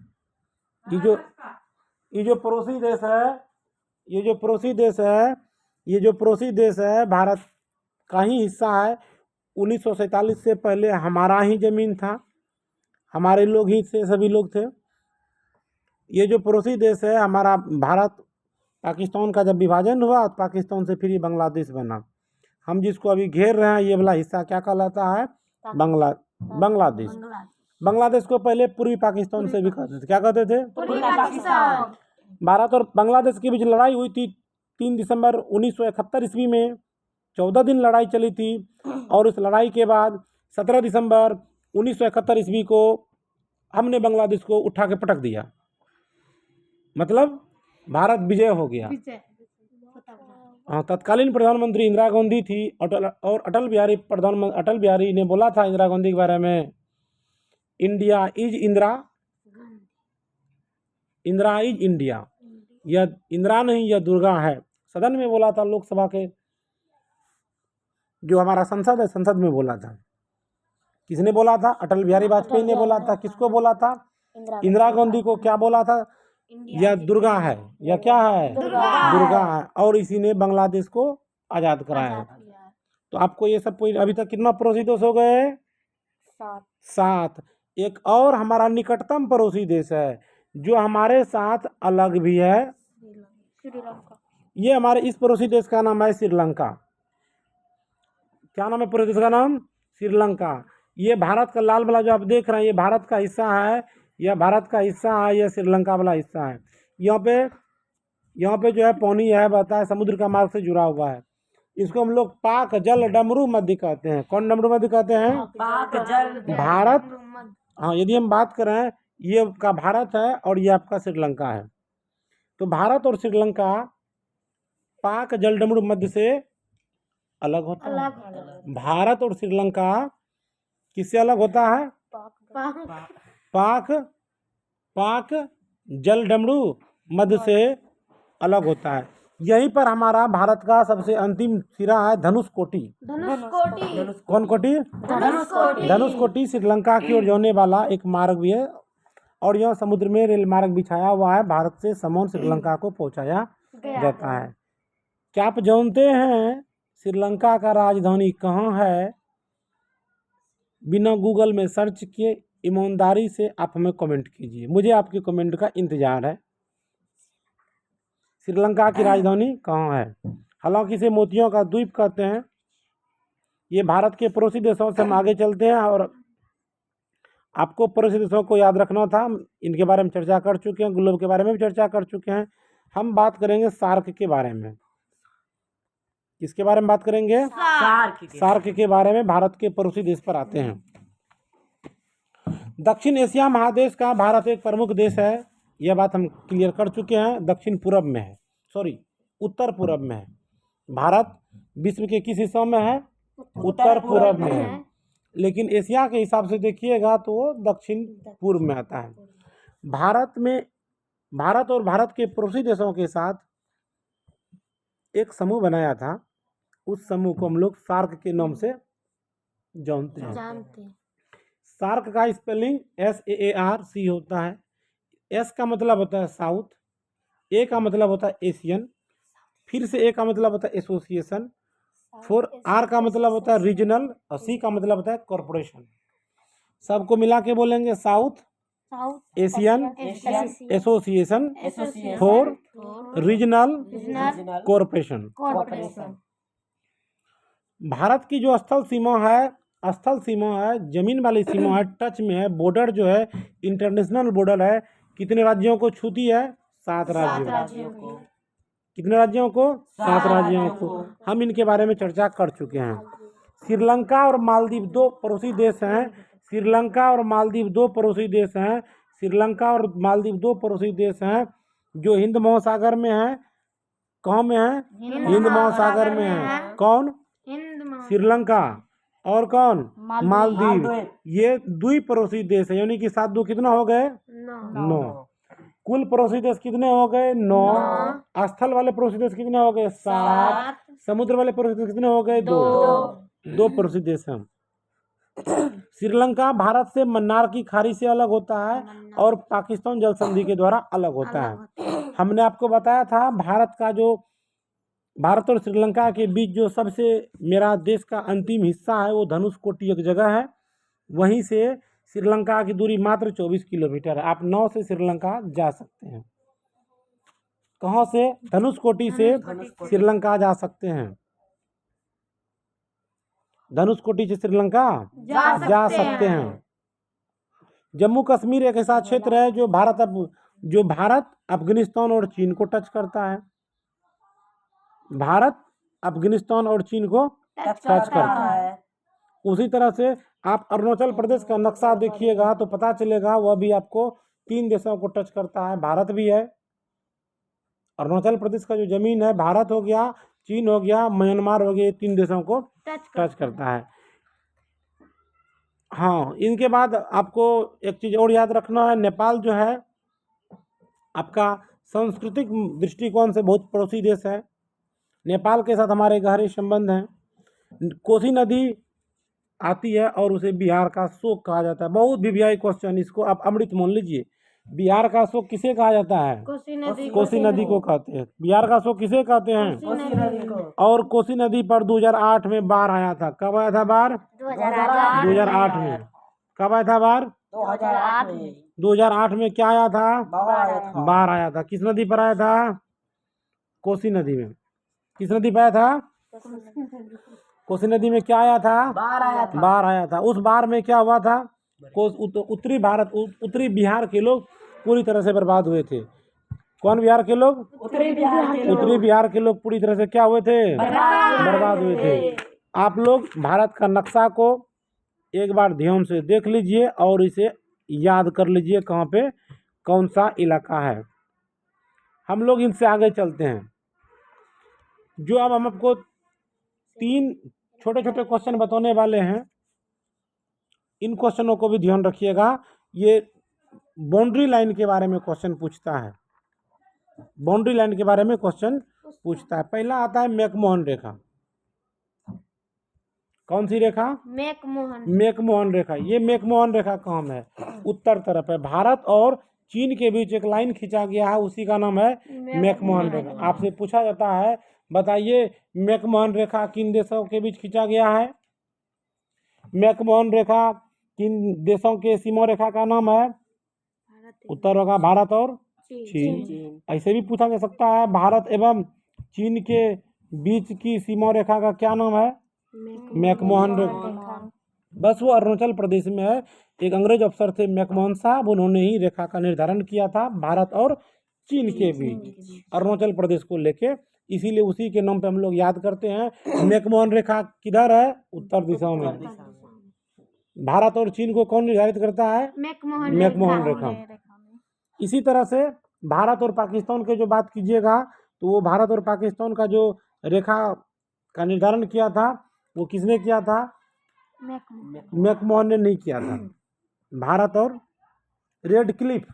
ये जो पड़ोसी देश है, ये जो पड़ोसी देश है ये जो पड़ोसी देश है भारत का ही हिस्सा है। 1947 से पहले हमारा ही ज़मीन था, हमारे लोग ही थे, सभी लोग थे। ये जो पड़ोसी देश है हमारा भारत, पाकिस्तान का जब विभाजन हुआ तो पाकिस्तान से फिर ये बांग्लादेश बना। हम जिसको अभी घेर रहे हैं ये वाला हिस्सा क्या कहलाता है? बांग्लादेश। बांग्लादेश को पहले पूर्वी पाकिस्तान से भी कहते थे। क्या कहते थे? पूर्वी पाकिस्तान। भारत और बांग्लादेश के बीच लड़ाई हुई थी 3 दिसंबर 1971 ईस्वी में। 14 दिन लड़ाई चली थी और उस लड़ाई के बाद 17 दिसंबर 1971 ईस्वी को हमने बांग्लादेश को उठा के पटक दिया, मतलब भारत विजय हो गया। हाँ, तत्कालीन प्रधानमंत्री इंदिरा गांधी थी और अटल बिहारी ने बोला था इंदिरा गांधी के बारे में, India is Indira, Indira is India. यह इंदिरा नहीं, यह दुर्गा है। सदन में बोला था, लोकसभा के जो हमारा संसद है, संसद में बोला था। किसने बोला था? अटल बिहारी वाजपेयी ने बोला था। किसको बोला था? इंदिरा गांधी को। क्या बोला था? यह दुर्गा है। यह क्या है? दुर्गा है। और इसी ने बांग्लादेश को आज़ाद कराया। तो आपको ये सब अभी तक कितना पड़ोसी देश हो गए? 7। एक और हमारा निकटतम पड़ोसी देश है जो हमारे साथ अलग भी है, श्रीलंका। ये हमारे इस पड़ोसी देश का नाम है श्रीलंका। क्या नाम है पड़ोसी देश का नाम? श्रीलंका। ये भारत का लाल वाला जो आप देख रहे हैं ये भारत का हिस्सा है, यह भारत का हिस्सा है, यह श्रीलंका वाला हिस्सा है। यहाँ पे जो है पानी है, बहता है, समुद्र का मार्ग से जुड़ा हुआ है। इसको हम लोग पाक जल डमरू मध्य कहते हैं। कौन डमरू मध्य कहते हैं? पाक जल भारत। हाँ, यदि हम बात करें ये आपका भारत है और ये आपका श्रीलंका है, तो भारत और श्रीलंका पाक जल डमरू मध्य से अलग होता है। भारत और श्रीलंका किससे अलग होता है? पाक जल डमरू मध्य से अलग होता है। यहीं पर हमारा भारत का सबसे अंतिम सिरा है धनुषकोटी। कौन कोटी? धनुषकोटी श्रीलंका की ओर जाने वाला एक मार्ग भी है और यह समुद्र में रेल मार्ग बिछाया हुआ है। भारत से सामान श्रीलंका को पहुंचाया जाता है। क्या आप जानते हैं श्रीलंका का राजधानी कहाँ है? बिना गूगल में सर्च किए ईमानदारी से आप हमें कमेंट कीजिए, मुझे आपके कमेंट का इंतजार है। श्रीलंका की राजधानी कहाँ है? हालांकि इसे मोतियों का द्वीप कहते हैं। ये भारत के पड़ोसी देशों से हम आगे चलते हैं और आपको पड़ोसी देशों को याद रखना था। इनके बारे में चर्चा कर चुके हैं, ग्लोब के बारे में भी चर्चा कर चुके हैं। हम बात करेंगे सार्क के बारे में। किसके बारे में बात करेंगे? सार्क के बारे में। भारत के पड़ोसी देश पर आते हैं। दक्षिण एशिया महादेश का भारत एक प्रमुख देश है, यह बात हम क्लियर कर चुके हैं। दक्षिण पूर्व में है, उत्तर पूर्व में है। भारत विश्व के किस हिस्सों में है? उत्तर पूर्व में है, लेकिन एशिया के हिसाब से देखिएगा तो वो दक्षिण पूर्व में आता है। भारत और भारत के पड़ोसी देशों के साथ एक समूह बनाया था। उस समूह को हम लोग सार्क के नाम से जानते हैं। सार्क का स्पेलिंग SAARC होता है। S का मतलब होता है साउथ, A का मतलब होता है एशियन, फिर से A का मतलब होता है एसोसिएशन, R का मतलब होता है रीजनल और C का मतलब होता है कॉरपोरेशन। सबको मिला के बोलेंगे south Asian association for regional corporation. Bharat की जो स्थल सीमा है, जमीन वाली सीमा है, टच में है, बॉर्डर जो है इंटरनेशनल बॉर्डर है, कितने राज्यों को छूती है? 7 राज्यों को। कितने राज्यों को? 7 राज्यों को। हम इनके बारे में चर्चा कर चुके हैं। श्रीलंका और मालदीव दो पड़ोसी देश हैं। श्रीलंका और मालदीव दो पड़ोसी देश हैं जो हिंद महासागर में है। कहाँ में है? हिंद महासागर में है। कौन? श्रीलंका और कौन? मालदीव। ये द्वीप पड़ोसी देश है, यानी कि 7 2 कितना हो गए? 9। कुल पड़ोसी देश कितने हो गए? 9। स्थल वाले पड़ोसी देश कितने हो गए? 7। समुद्र वाले पड़ोसी देश कितने हो गए? 2 पड़ोसी देश हैं। श्रीलंका भारत से मन्नार की खाड़ी से अलग होता है और पाकिस्तान जल संधि के द्वारा अलग होता है। हमने आपको बताया था भारत का जो भारत और श्रीलंका के बीच जो सबसे मेरा देश का अंतिम हिस्सा है वो धनुषकोटी एक जगह है, वहीं से श्रीलंका की दूरी मात्र 24 किलोमीटर है। आप नाव से श्रीलंका जा सकते हैं। कहाँ से? धनुषकोटी से श्रीलंका जा सकते हैं। धनुषकोटी से श्रीलंका जा सकते हैं। जम्मू कश्मीर एक ऐसा क्षेत्र है जो भारत अफगानिस्तान और चीन को टच करता है। भारत अफगानिस्तान और चीन को टच करता है। उसी तरह से आप अरुणाचल प्रदेश का नक्शा देखिएगा तो पता चलेगा वह भी आपको 3 देशों को टच करता है। भारत भी है, अरुणाचल प्रदेश का जो जमीन है, भारत हो गया, चीन हो गया, म्यांमार हो गया, ये 3 देशों को टच करता है। हाँ, इनके बाद आपको एक चीज़ और याद रखना है, नेपाल जो है आपका सांस्कृतिक दृष्टिकोण से बहुत पड़ोसी देश है। नेपाल के साथ हमारे गहरे संबंध हैं। कोसी नदी आती है और उसे बिहार का शोक कहा जाता है। बहुत वीवीआई क्वेश्चन, इसको आप अमृत मान लीजिए। बिहार का शोक किसे कहा जाता है? कोसी नदी को कहते हैं। बिहार का शोक किसे कहते हैं? कोसी नदी को। और कोसी नदी पर 2008 में बाढ़ आया था। कब आया था बाढ़? 2008 में। कब आया था बाढ़? 2008 में। 2008 में क्या आया था? बाढ़ आया था। किस नदी पर आया था? कोसी नदी में। किस नदी पर आया था? कोसी नदी में क्या आया था? बाढ़ आया था। उस बाढ़ में क्या हुआ था? उत्तरी बिहार के लोग पूरी तरह से बर्बाद हुए थे। कौन बिहार के लोग? उत्तरी बिहार के लोग पूरी तरह से क्या हुए थे? बर्बाद हुए थे। आप लोग भारत का नक्शा को एक बार ध्यान से देख लीजिए और इसे याद कर लीजिए कहाँ पे कौन सा इलाका है। हम लोग इनसे आगे चलते हैं। जो अब हम आपको 3 छोटे छोटे क्वेश्चन बताने वाले हैं, इन क्वेश्चनों को भी ध्यान रखिएगा। ये बाउंड्री लाइन के बारे में क्वेश्चन पूछता है। बाउंड्री लाइन के बारे में क्वेश्चन पूछता है। पहला आता है मैकमोहन रेखा। कौन सी रेखा? मैकमोहन रेखा। ये मैकमोहन रेखा कहाँ है? उत्तर तरफ है। भारत और चीन के बीच एक लाइन खींचा गया है, उसी का नाम है मैकमोहन रेखा। आपसे पूछा जाता है, बताइए मैकमोहन रेखा किन देशों के बीच खींचा गया है? मैकमोहन रेखा किन देशों के सीमा रेखा का नाम है? उत्तर होगा भारत और चीन। ऐसे भी पूछा जा सकता है, भारत एवं चीन के बीच की सीमा रेखा का क्या नाम है? मैकमोहन रेखा। बस वो अरुणाचल प्रदेश में है। एक अंग्रेज अफसर थे मैकमोहन साहब, उन्होंने ही रेखा का निर्धारण किया था भारत और चीन के बीच अरुणाचल प्रदेश को लेके। इसीलिए उसी के नाम पे हम लोग याद करते हैं। मैकमोहन रेखा किधर है? उत्तर दिशा में। भारत और चीन को कौन निर्धारित करता है? मैकमोहन रेखा। इसी तरह से भारत और पाकिस्तान के जो बात कीजिएगा तो वो भारत और पाकिस्तान का जो रेखा का निर्धारण किया था वो किसने किया था? मैकमोहन ने नहीं किया था। भारत और रेड क्लिफ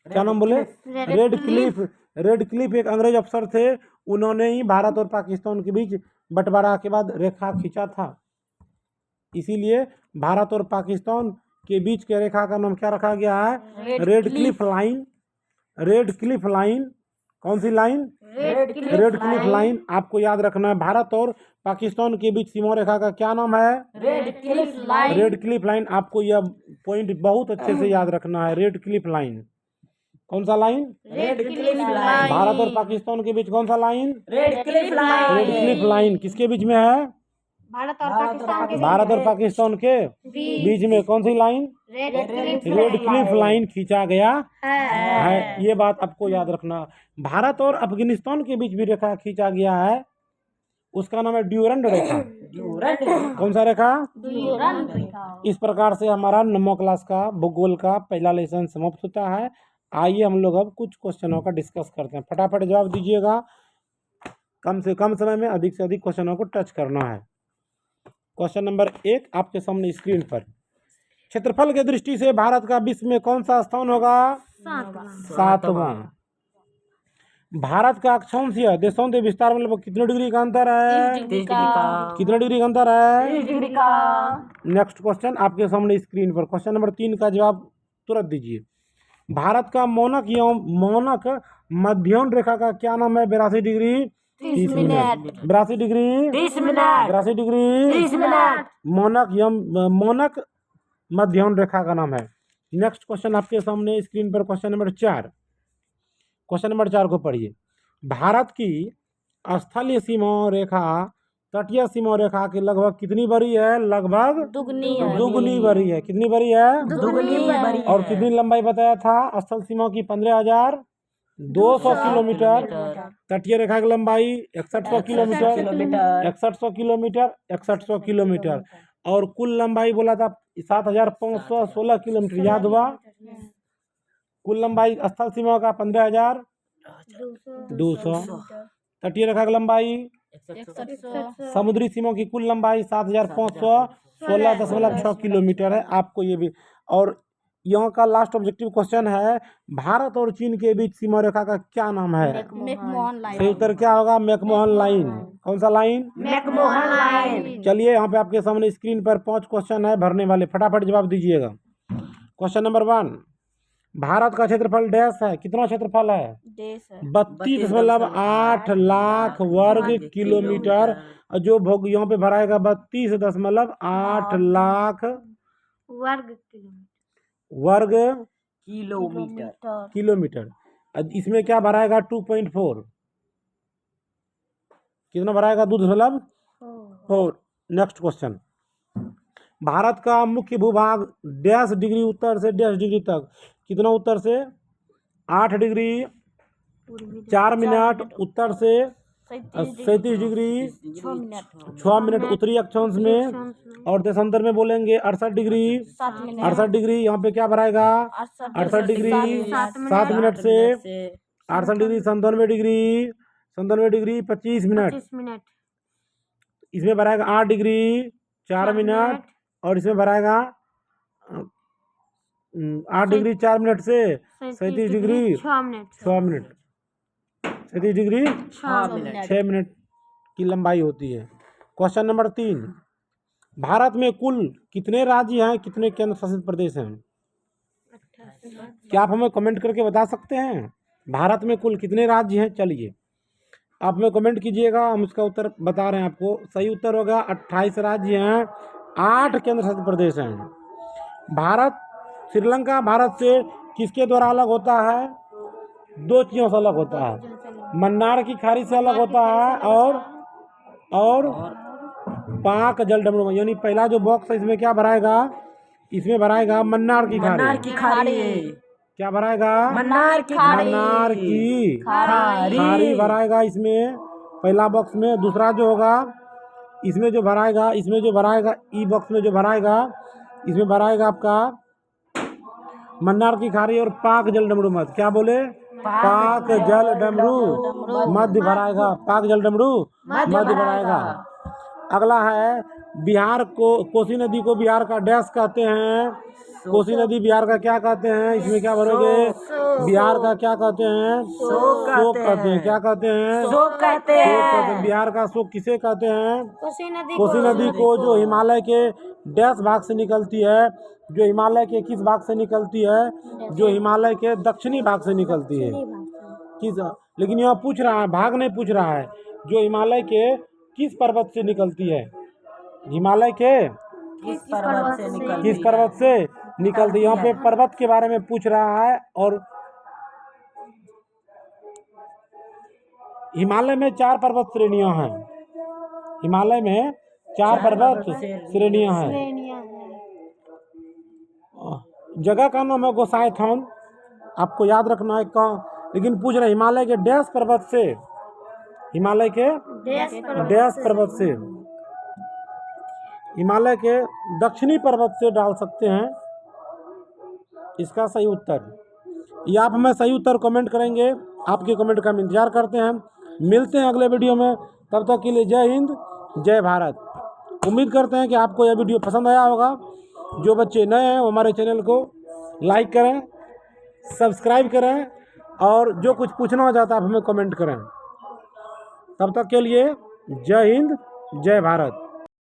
क्या नाम बोले? रेड क्लिफ एक अंग्रेज अफसर थे, उन्होंने ही भारत और पाकिस्तान के बीच बंटवारा के बाद रेखा खींचा था। इसीलिए भारत और पाकिस्तान के बीच के रेखा का नाम क्या रखा गया है? Red Cliff line. कौन सी लाइन? Red Cliff line. आपको याद रखना है। भारत और पाकिस्तान के बीच सीमा रेखा का क्या नाम है? Red Cliff line. आपको यह पॉइंट बहुत अच्छे से याद रखना है। Red Cliff line. कौन सा line? Red Cliff line. Bharat और पाकिस्तान के बीच कौन सा लाइन? Red Cliff line. किसके बीच में है? भारत और पाकिस्तान के बीच में कौन सी लाइन? रेड क्लिफ लाइन खींचा गया है। ये बात आपको याद रखना। भारत और अफगानिस्तान के बीच भी रेखा खींचा गया है, उसका नाम है ड्यूरंड रेखा। कौन सा रेखा? इस प्रकार से हमारा 9वीं क्लास का भूगोल का पहला लेसन समाप्त होता है। आइए हम लोग अब कुछ क्वेश्चनों का डिस्कस करते हैं। फटाफट जवाब दीजिएगा। कम से कम समय में अधिक से अधिक क्वेश्चनों को टच करना है। क्वेश्चन नंबर 1 आपके सामने स्क्रीन पर। क्षेत्रफल की दृष्टि से भारत का विश्व में कौन सा स्थान होगा? 7वां। भारत का अक्षांशीय देशांतर विस्तार में कितने डिग्री का अंतर है? 30 डिग्री का। कितने डिग्री का अंतर है? 30 डिग्री का। नेक्स्ट क्वेश्चन आपके सामने स्क्रीन पर। क्वेश्चन नंबर 3 का जवाब तुरंत दीजिए। भारत का मानक मध्योन रेखा का क्या नाम है? 82 degree 30 minute. 82 degree 30 minute. 82 degree 30 minute. मोनक मध्योन रेखा का नाम है। नेक्स्ट क्वेश्चन आपके सामने स्क्रीन पर क्वेश्चन नंबर 4। क्वेश्चन नंबर 4 को पढ़िए। भारत की स्थलीय सीमा रेखा तटीय सीमा रेखा की लगभग कितनी बड़ी है? लगभग दुगनी बड़ी है। कितनी बड़ी है? दुगनी बड़ी और है। कितनी लंबाई बताया था? स्थल सीमा की 15,200 किलोमीटर। तटीय रेखा की लंबाई 6100 किलोमीटर। 6100 kilometre 6100 kilometre. और कुल लंबाई बोला था 7516 किलोमीटर। याद हुआ? कुल लंबाई स्थल सीमा का 15,200। तटीय रेखा की लंबाई, समुद्री सीमा की कुल लंबाई 7516.6 किलोमीटर है। आपको ये भी, और यहाँ का लास्ट ऑब्जेक्टिव क्वेश्चन है, भारत और चीन के बीच सीमा रेखा का क्या नाम है? सही उत्तर क्या होगा? McMahon line. कौन सा लाइन? McMahon line. चलिए, यहाँ पे आपके सामने स्क्रीन पर 5 क्वेश्चन है भरने वाले, फटाफट जवाब दीजिएगा। क्वेश्चन नंबर 1, भारत का क्षेत्रफल डैश है। कितना क्षेत्रफल है? 32.8 लाख वर्ग किलोमीटर। और जो भोग यहाँ पे भराएगा 32.8 लाख वर्ग किलोमीटर। इसमें क्या भराएगा? 2.4। कितना भराएगा? 2.4। नेक्स्ट क्वेश्चन, भारत का मुख्य भूभाग डैश डिग्री उत्तर से डैश डिग्री तक। कितना उत्तर से? 8 डिग्री 4 मिनट उत्तर से 37 डिग्री 6 मिनट उत्तरी अक्षांश में, और देशांतर में बोलेंगे 68 डिग्री 68 डिग्री। यहाँ पे क्या भराएगा? 68 डिग्री 7 मिनट से 68 डिग्री 97 डिग्री 97 डिग्री 25 मिनट। इसमें भराएगा 8 डिग्री 4 मिनट, और इसमें भराएगा 8 डिग्री 4 मिनट से 37 डिग्री 6 मिनट। 37 डिग्री 6 मिनट की लंबाई होती है। क्वेश्चन नंबर 3, भारत में कुल कितने राज्य हैं? कितने केंद्र शासित प्रदेश हैं? क्या आप हमें कमेंट करके बता सकते हैं? भारत में कुल कितने राज्य हैं? चलिए, आप हमें कमेंट कीजिएगा, हम इसका उत्तर बता रहे हैं आपको। सही उत्तर होगा 28 राज्य हैं, 8 केंद्र शासित प्रदेश हैं। भारत, श्रीलंका भारत से किसके द्वारा अलग होता है? 2 चीज़ों से अलग होता है। मन्नार की खाड़ी से अलग होता है, और पाक जलडमरू। यानी पहला जो बॉक्स है इसमें क्या भराएगा? इसमें भराएगा मन्नार की खाड़ी। क्या भराएगा? मन्नार की खाड़ी भराएगा इसमें, पहला बॉक्स में। दूसरा जो होगा, इसमें जो भराएगा ई बॉक्स में जो भराएगा, इसमें भराएगा आपका मन्नार की खाड़ी और पाक जल डमरू मध्य। क्या बोले? पाक जल डमरू मध्य भराएगा। पाक जल डमरू मध्य भराएगा। अगला है, बिहार को, कोसी नदी को बिहार का डैश कहते हैं। कोसी नदी बिहार का क्या कहते हैं? इसमें क्या भरोगे? बिहार का क्या कहते हैं? शोक कहते हैं। क्या कहते हैं? शोक कहते हैं। बिहार का शोक किसे कहते हैं? कोसी नदी को, जो हिमालय के डैश भाग से निकलती है। जो हिमालय के किस भाग से निकलती है? जो हिमालय के दक्षिणी भाग से निकलती है। किस, लेकिन यहाँ पूछ रहा है, भाग नहीं पूछ रहा है, जो हिमालय के किस पर्वत से निकलती है? हिमालय के किस पर्वत से निकलती है? यहाँ पे पर्वत के बारे में पूछ रहा है। और हिमालय में 4 पर्वत श्रेणियां हैं। हिमालय में 4 पर्वत श्रेणियां हैं। जगह का नाम है गोसाई थान, आपको याद रखना है। लेकिन पूछ रहे हिमालय के डैश पर्वत से, हिमालय के डैश पर्वत से, हिमालय के दक्षिणी पर्वत से डाल सकते हैं इसका सही उत्तर। या आप हमें सही उत्तर कमेंट करेंगे, आपके कमेंट का हम इंतजार करते हैं। मिलते हैं अगले वीडियो में, तब तक के लिए जय हिंद जय भारत। उम्मीद करते हैं कि आपको यह वीडियो पसंद आया होगा। जो बच्चे नए हैं वो हमारे चैनल को लाइक करें, सब्सक्राइब करें, और जो कुछ पूछना हो जाता है आप हमें कमेंट करें। तब तक के लिए जय हिंद जय भारत।